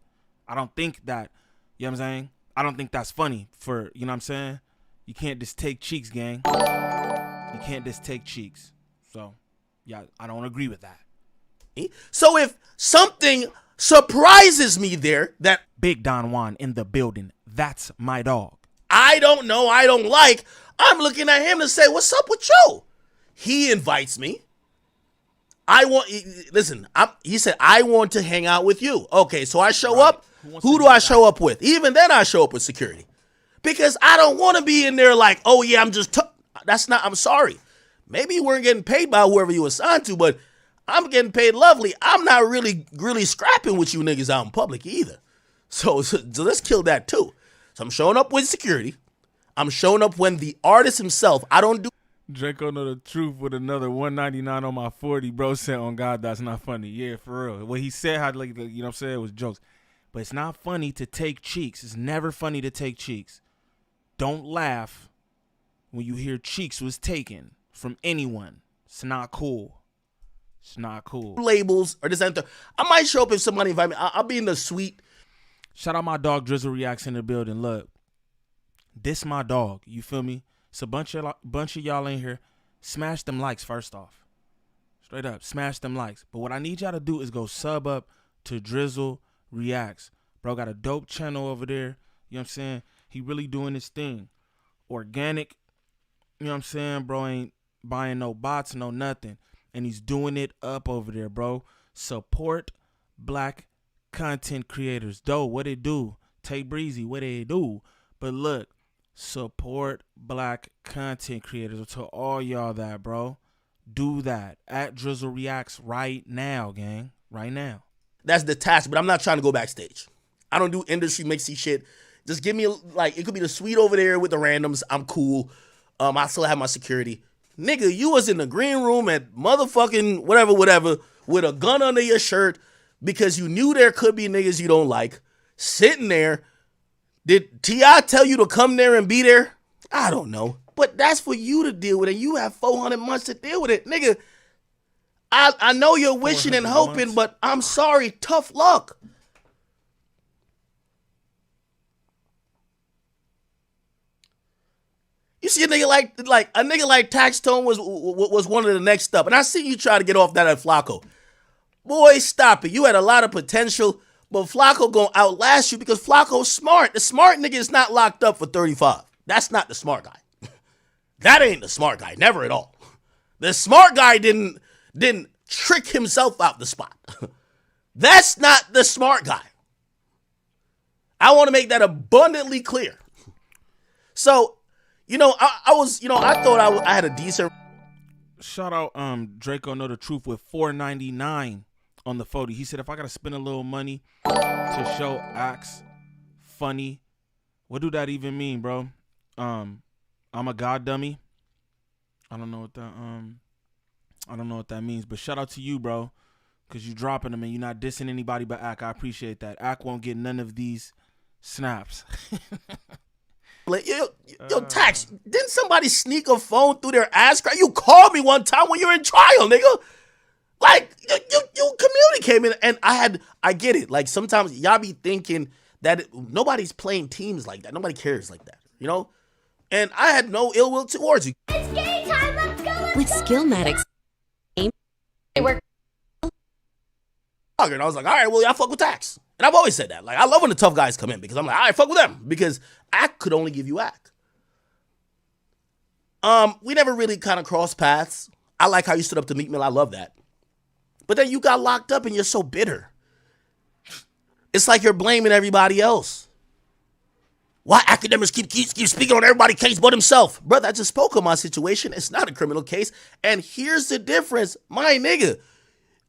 I don't think that, you know what I'm saying? I don't think that's funny for, you know what I'm saying? You can't just take cheeks, gang. You can't just take cheeks. So, yeah, I don't agree with that. So if something surprises me there that Big Don Juan in the building, that's my dog. I don't know, I don't like, I'm looking at him to say, what's up with you? He invites me. He said, I want to hang out with you. Okay, so I show up. Who do I show up with? Even then I show up with security. Because I don't want to be in there like, oh yeah, I'm sorry. Maybe you weren't getting paid by whoever you assigned to, but I'm getting paid lovely. I'm not really scrapping with you niggas out in public either. So let's kill that too. So I'm showing up with security. I'm showing up when the artist himself, I don't do. Draco know the truth with another 199 on my 40. Bro said, on God, that's not funny. Yeah, for real. What he said, how like you know what I'm saying, it was jokes. But it's not funny to take cheeks. It's never funny to take cheeks. Don't laugh when you hear cheeks was taken from anyone. It's not cool. It's not cool. Labels or this and that. I might show up if somebody invite me. I'll be in the suite. Shout out my dog Drizzle Reacts in the building. Look, this my dog. You feel me? It's a bunch of y'all in here. Smash them likes first off. Straight up, smash them likes. But what I need y'all to do is go sub up to Drizzle Reacts. Bro got a dope channel over there. You know what I'm saying? He really doing his thing. Organic. You know what I'm saying? Bro ain't buying no bots, no nothing. And he's doing it up over there, bro. Support black content creators. Doe, what it do? Tay Breezy, what they do? But look, support black content creators. To all y'all that, bro, do that. At Drizzle Reacts right now, gang. Right now. That's the task, but I'm not trying to go backstage. I don't do industry mixy shit. Just give me, it could be the suite over there with the randoms. I'm cool. I still have my security. Nigga, you was in the green room at motherfucking whatever with a gun under your shirt because you knew there could be niggas you don't like sitting there. Did T.I. tell you to come there and be there? I don't know. But that's for you to deal with it. You have 400 months to deal with it. Nigga, I know you're wishing and hoping, months. But I'm sorry. Tough luck. You see a nigga like Taxstone was one of the next up. And I see you try to get off that at Flacco. Boy, stop it. You had a lot of potential, but Flacco gonna outlast you because Flacco's smart. The smart nigga is not locked up for 35. That's not the smart guy. That ain't the smart guy. Never at all. The smart guy didn't trick himself out the spot. That's not the smart guy. I want to make that abundantly clear. So, I thought I had a decent. Shout out Draco Know the Truth with $4.99 on the 40. He said if I gotta spend a little money to show acts funny, what do that even mean, bro? I'm a god dummy. I don't know what that means, but shout out to you, bro, because you dropping them and you're not dissing anybody but Ak. I appreciate that. Ak won't get none of these snaps. Yo, Tax, didn't somebody sneak a phone through their ass crack? You called me one time when you were in trial, nigga. Like, you communicate, and I get it. Like, sometimes y'all be thinking that nobody's playing teams like that. Nobody cares like that, you know? And I had no ill will towards you. It's game time, let's go, With Skillmatics. And I was like, all right, well, y'all fuck with Tax. And I've always said that. Like, I love when the tough guys come in because I'm like, all right, fuck with them. Because Ak could only give you Ak. We never really kind of crossed paths. I like how you stood up to Meek Mill. I love that. But then you got locked up and you're so bitter. It's like you're blaming everybody else. Why academics keep speaking on everybody's case but himself? Brother, I just spoke on my situation. It's not a criminal case. And here's the difference. My nigga.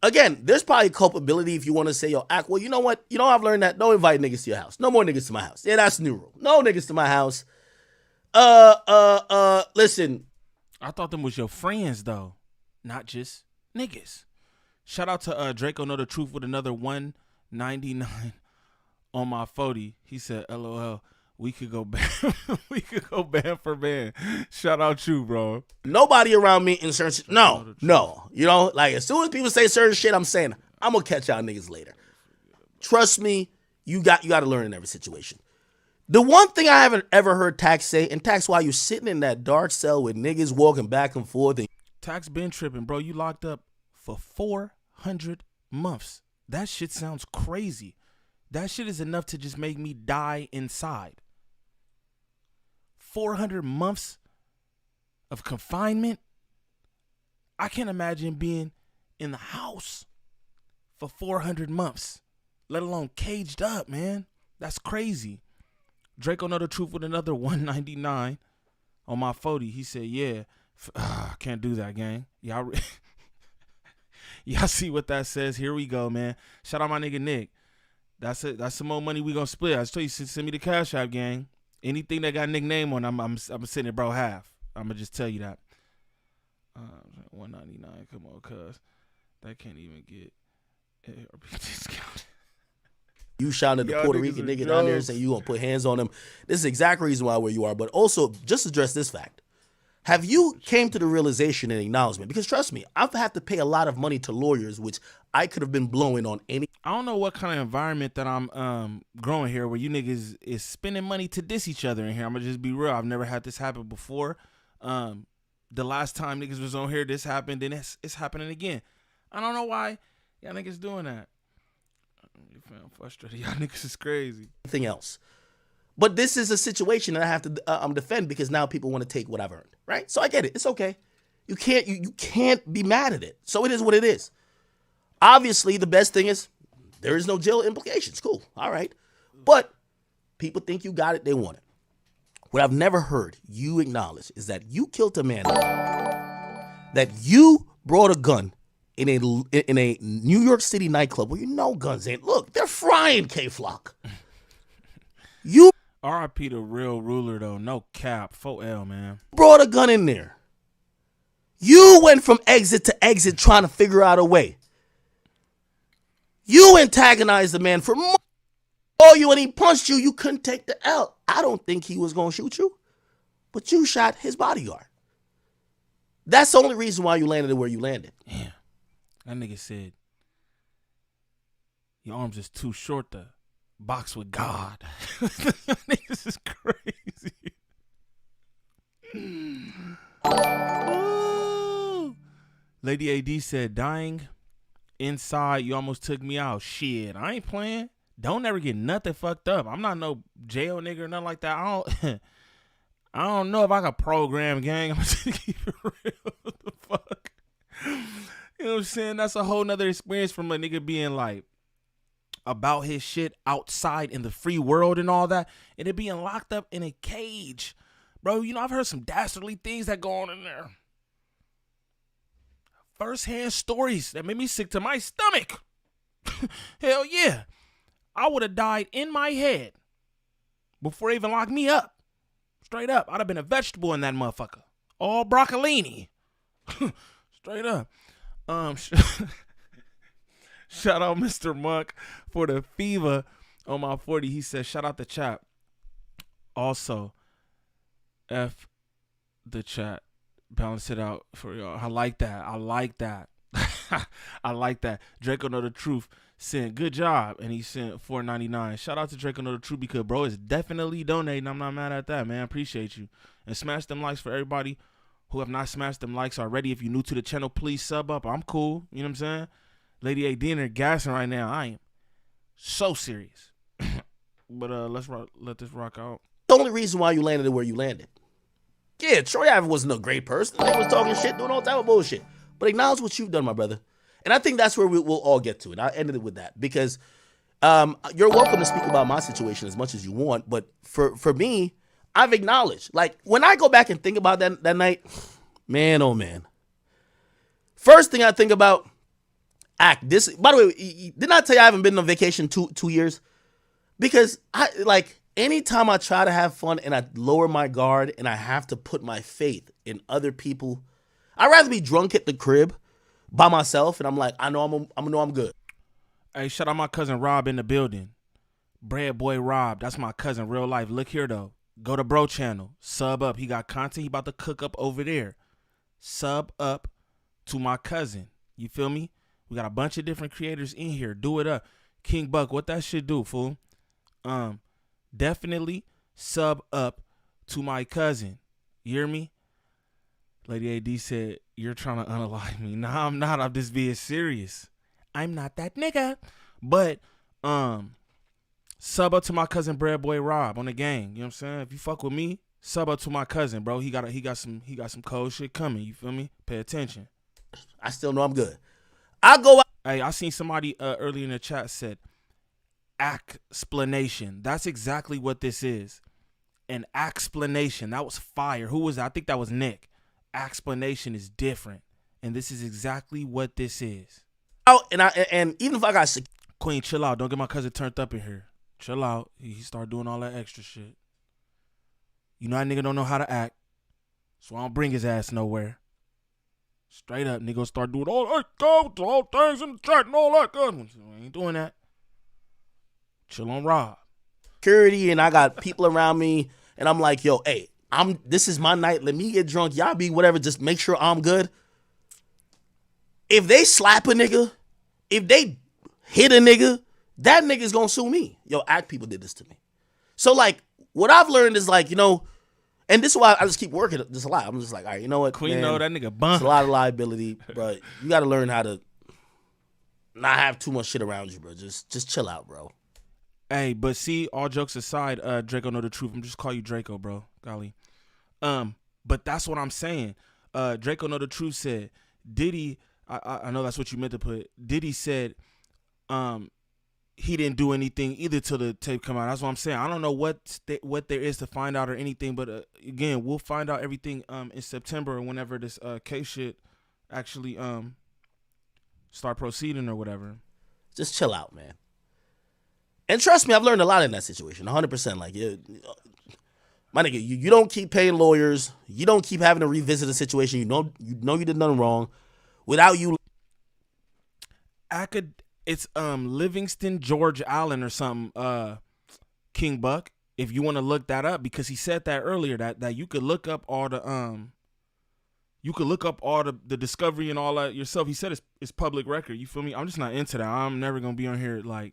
Again, there's probably culpability if you want to say, yo, Ak, well, you know what? You know, I've learned that. Don't invite niggas to your house. No more niggas to my house. Yeah, that's the new rule. No niggas to my house. Listen. I thought them was your friends, though. Not just niggas. Shout out to Draco Know the Truth with another $1.99 on my 40. He said, LOL. We could go band. We could go band for band. Shout out you, bro. Nobody around me in certain shit. No. You know, like as soon as people say certain shit, I'm saying I'm gonna catch y'all niggas later. Trust me, you got to learn in every situation. The one thing I haven't ever heard Tax say, and Tax, while you're sitting in that dark cell with niggas walking back and forth. And Tax been tripping, bro. You locked up for 400 months. That shit sounds crazy. That shit is enough to just make me die inside. 400 months of confinement. I can't imagine being in the house for 400 months, let alone caged up, man. That's crazy. Draco Know the Truth with another 199 on my 40. He said, yeah, I can't do that, gang. Y'all see what that says? Here we go, man. Shout out my nigga Nick. That's it. That's some more money we gonna split. I just tell you, send me the Cash App, gang. Anything that got Nick name on, I'm sending it, bro, half. I'm gonna just tell you that. 199, come on, cuz. That can't even get ARP discount. You shouting at the Puerto Rican nigga down there saying you gonna put hands on him. This is the exact reason why where you are. But also, just address this fact. Have you came to the realization and acknowledgement? Because trust me, I've had to pay a lot of money to lawyers, which I could have been blowing on any. I don't know what kind of environment that I'm growing here where you niggas is spending money to diss each other in here. I'm gonna just be real. I've never had this happen before. The last time niggas was on here, this happened, and it's happening again. I don't know why y'all niggas doing that. I'm frustrated. Y'all niggas is crazy. Anything else. But this is a situation that I have to defend because now people want to take what I've earned, right? So I get it. It's okay. You can't be mad at it. So it is what it is. Obviously, the best thing is there is no jail implications. Cool. All right. But people think you got it. They want it. What I've never heard you acknowledge is that you killed a man, that you brought a gun in a New York City nightclub where you know guns ain't. Look, they're frying K-Flock. You R.I.P. the real ruler, though. No cap. 4L, man. Brought a gun in there. You went from exit to exit trying to figure out a way. You antagonized the man for more. Oh, you when he punched you, you couldn't take the L. I don't think he was going to shoot you, but you shot his bodyguard. That's the only reason why you landed where you landed. Yeah. That nigga said, your arms is too short to box with God. This is crazy. Ooh. Lady AD said, dying inside, you almost took me out. Shit, I ain't playing. Don't ever get nothing fucked up. I'm not no jail nigga or nothing like that. I don't know if I could program, gang. I'm just gonna keep it real. What the fuck? You know what I'm saying? That's a whole nother experience from a nigga being like about his shit outside in the free world and all that, and it being locked up in a cage. Bro, you know, I've heard some dastardly things that go on in there. First-hand stories that made me sick to my stomach. Hell yeah. I would have died in my head before they even locked me up. Straight up. I'd have been a vegetable in that motherfucker. All broccolini. Straight up. Shout out Mr. Monk for the fever on my 40. He said, shout out the chat. Also, F the chat. Balance it out for y'all. I like that. I like that. I like that. Draco Know the Truth sent good job, and he sent $4.99. Shout out to Draco Know the Truth because bro is definitely donating. I'm not mad at that, man. Appreciate you. And smash them likes for everybody who have not smashed them likes already. If you're new to the channel, please sub up. I'm cool. You know what I'm saying? Lady A dinner gassing right now. I am so serious. But let's let this rock out. The only reason why you landed where you landed. Yeah, Troy Ave wasn't a great person. He was talking shit, doing all type of bullshit. But acknowledge what you've done, my brother. And I think that's where we'll all get to. And I ended it with that. Because you're welcome to speak about my situation as much as you want. But for me, I've acknowledged. Like, when I go back and think about that night, man, oh, man. First thing I think about, this. By the way, didn't I tell you I haven't been on vacation 2 years? Because, anytime I try to have fun and I lower my guard and I have to put my faith in other people, I'd rather be drunk at the crib by myself and I'm like, I know I'm good. Hey, shout out my cousin Rob in the building. Bread Boy Rob, that's my cousin, real life. Look here, though. Go to Bro Channel. Sub up. He got content he about to cook up over there. Sub up to my cousin. You feel me? We got a bunch of different creators in here. Do it up. King Buck, what that shit do, fool? Definitely sub up to my cousin. You hear me? Lady AD said, you're trying to unalive me. Nah, I'm not. I'm just being serious. I'm not that nigga. But sub up to my cousin Bread Boy Rob on the gang. You know what I'm saying? If you fuck with me, sub up to my cousin, bro. He got some cold shit coming. You feel me? Pay attention. I still know I'm good. I go out. Hey, I seen somebody earlier in the chat said explanation. That's exactly what this is. An explanation. That was fire. Who was that? I think that was Nick. Explanation is different. And this is exactly what this is. Out and even if I got sick. Queen, chill out. Don't get my cousin turned up in here. Chill out. He started doing all that extra shit. You know that nigga don't know how to act. So I don't bring his ass nowhere. Straight up, nigga start doing all that all things in the chat and all that good ones. I ain't doing that. Chill on Rob. Security and I got people around me and I'm like, yo, hey, this is my night. Let me get drunk. Y'all be whatever. Just make sure I'm good. If they slap a nigga, if they hit a nigga, that nigga's gonna sue me. Yo, act people did this to me. So like, what I've learned is like, you know, and this is why I just keep working this a lot. I'm just like, all right, you know what, Queen, man, know that nigga bump. It's a lot of liability, but you got to learn how to not have too much shit around you, bro. Just chill out, bro. Hey, but see, all jokes aside, Draco know the truth. I'm just call you Draco, bro. Golly. But that's what I'm saying. Draco know the truth said, Diddy, I know that's what you meant to put. Diddy said, he didn't do anything either till the tape come out. That's what I'm saying. I don't know what there is to find out or anything, but again, we'll find out everything in September or whenever this case shit actually start proceeding or whatever. Just chill out, man. And trust me, I've learned a lot in that situation. 100%. Like, my nigga, you don't keep paying lawyers. You don't keep having to revisit a situation. You know you did nothing wrong without you. It's Livingston George Allen or something, King Buck. If you want to look that up, because he said that earlier that you could look up all the the discovery and all that yourself. He said it's public record. You feel me? I'm just not into that. I'm never gonna be on here like,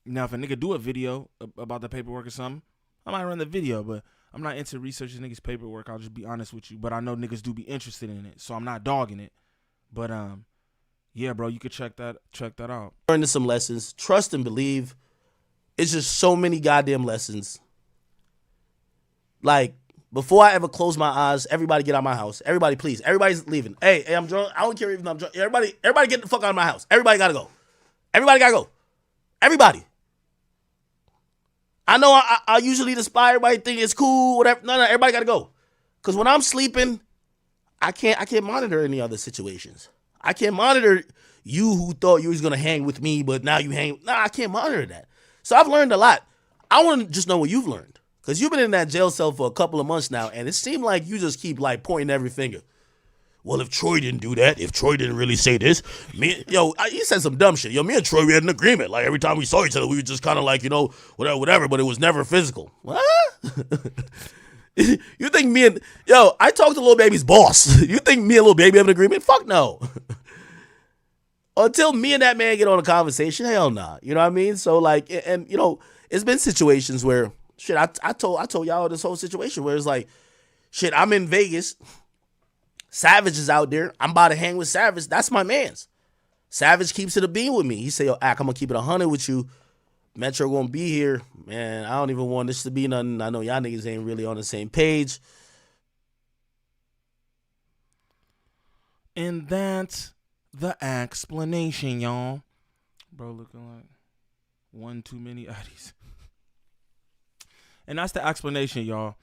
now if a nigga do a video about the paperwork or something, I might run the video, but I'm not into researching niggas' paperwork. I'll just be honest with you. But I know niggas do be interested in it, so I'm not dogging it. But yeah, bro, you could check that out. Learning some lessons. Trust and believe. It's just so many goddamn lessons. Like, before I ever close my eyes, everybody get out of my house. Everybody, please. Everybody's leaving. Hey, I'm drunk. I don't care even if I'm drunk. Everybody get the fuck out of my house. Everybody gotta go. Everybody gotta go. Everybody. I know I usually inspire everybody, think it's cool, whatever. No, everybody gotta go. Cause when I'm sleeping, I can't monitor any other situations. I can't monitor you who thought you was going to hang with me, but now you hang. Nah, I can't monitor that. So I've learned a lot. I want to just know what you've learned. Because you've been in that jail cell for a couple of months now, and it seemed like you just keep like pointing every finger. Well, if Troy didn't do that, if Troy didn't really say this, he said some dumb shit. Yo, me and Troy, we had an agreement. Like, every time we saw each other, we were just kind of like, you know, whatever, but it was never physical. What? You think me and, I talked to Lil Baby's boss. You think me and Lil Baby have an agreement? Fuck no. Until me and that man get on a conversation, hell nah. You know what I mean? So like, and you know, it's been situations where, shit, I told y'all this whole situation where it's like, shit, I'm in Vegas. Savage is out there. I'm about to hang with Savage. That's my mans. Savage keeps it a beam with me. He say, yo, Ak, I'm gonna keep it 100 with you. Metro gonna be here. Man, I don't even want this to be nothing. I know y'all niggas ain't really on the same page. And that's the explanation, y'all. Bro looking like one too many addies. And that's the explanation, y'all.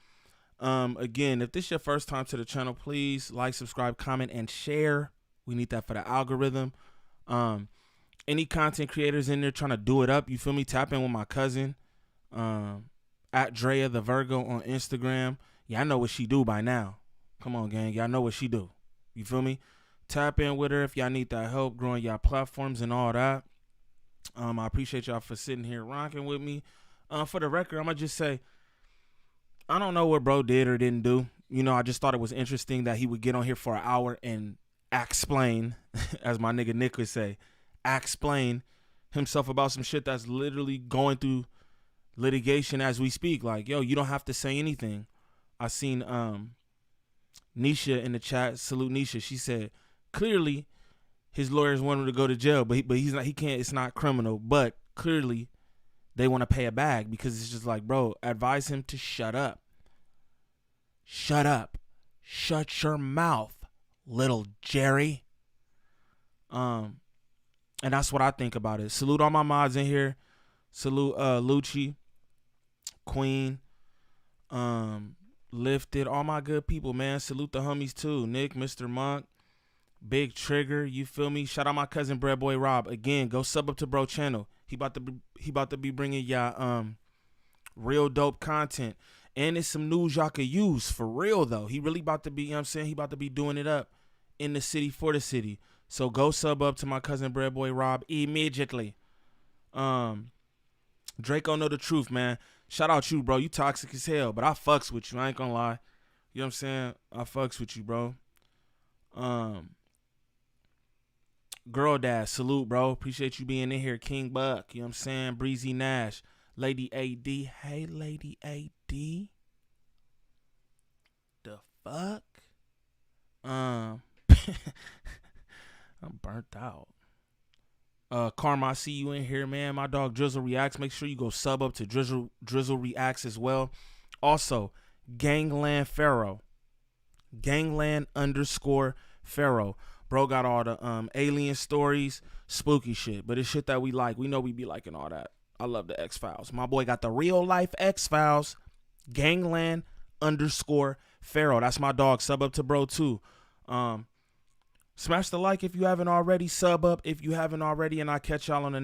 Again, if this is your first time to the channel, please like, subscribe, comment, and share. We need that for the algorithm. Any content creators in there trying to do it up, you feel me? Tap in with my cousin, at Drea the Virgo on Instagram. Y'all know what she do by now. Come on, gang. Y'all know what she do. You feel me? Tap in with her if y'all need that help growing y'all platforms and all that. I appreciate y'all for sitting here rocking with me. For the record, I'm going to just say, I don't know what bro did or didn't do. You know, I just thought it was interesting that he would get on here for an hour and explain, as my nigga Nick would say, explain himself about some shit that's literally going through litigation as we speak. Like, yo, you don't have to say anything. I seen Nisha in the chat. Salute Nisha. She said clearly his lawyers want him to go to jail, but he's not. He can't. It's not criminal. But clearly they want to pay a bag because it's just like, bro, advise him to shut up. Shut up. Shut your mouth, little Jerry. And that's what I think about it. Salute all my mods in here. Salute Lucci, Queen, Lifted, all my good people, man. Salute the homies too. Nick, Mr. Monk, Big Trigger, you feel me? Shout out my cousin Bread Boy Rob. Again, go sub up to bro channel. He about to be bringing y'all real dope content. And it's some news y'all could use for real though. He really about to be, you know what I'm saying? He about to be doing it up in the city for the city. So go sub up to my cousin Bread Boy Rob immediately. Draco know the truth, man. Shout out you, bro. You toxic as hell, but I fucks with you. I ain't gonna lie. You know what I'm saying? I fucks with you, bro. Girl Dad, salute, bro. Appreciate you being in here. King Buck, you know what I'm saying? Breezy Nash, Lady AD. Hey, Lady AD. The fuck? I'm burnt out. Karma, I see you in here, man. My dog Drizzle Reacts. Make sure you go sub up to Drizzle Reacts as well. Also, Gangland Pharaoh. Gangland _Pharaoh. Bro got all the alien stories, spooky shit. But it's shit that we like. We know we be liking all that. I love the X-Files. My boy got the real life X-Files. Gangland _Pharaoh. That's my dog. Sub up to bro too. Smash the like if you haven't already. Sub up if you haven't already. And I'll catch y'all on the next.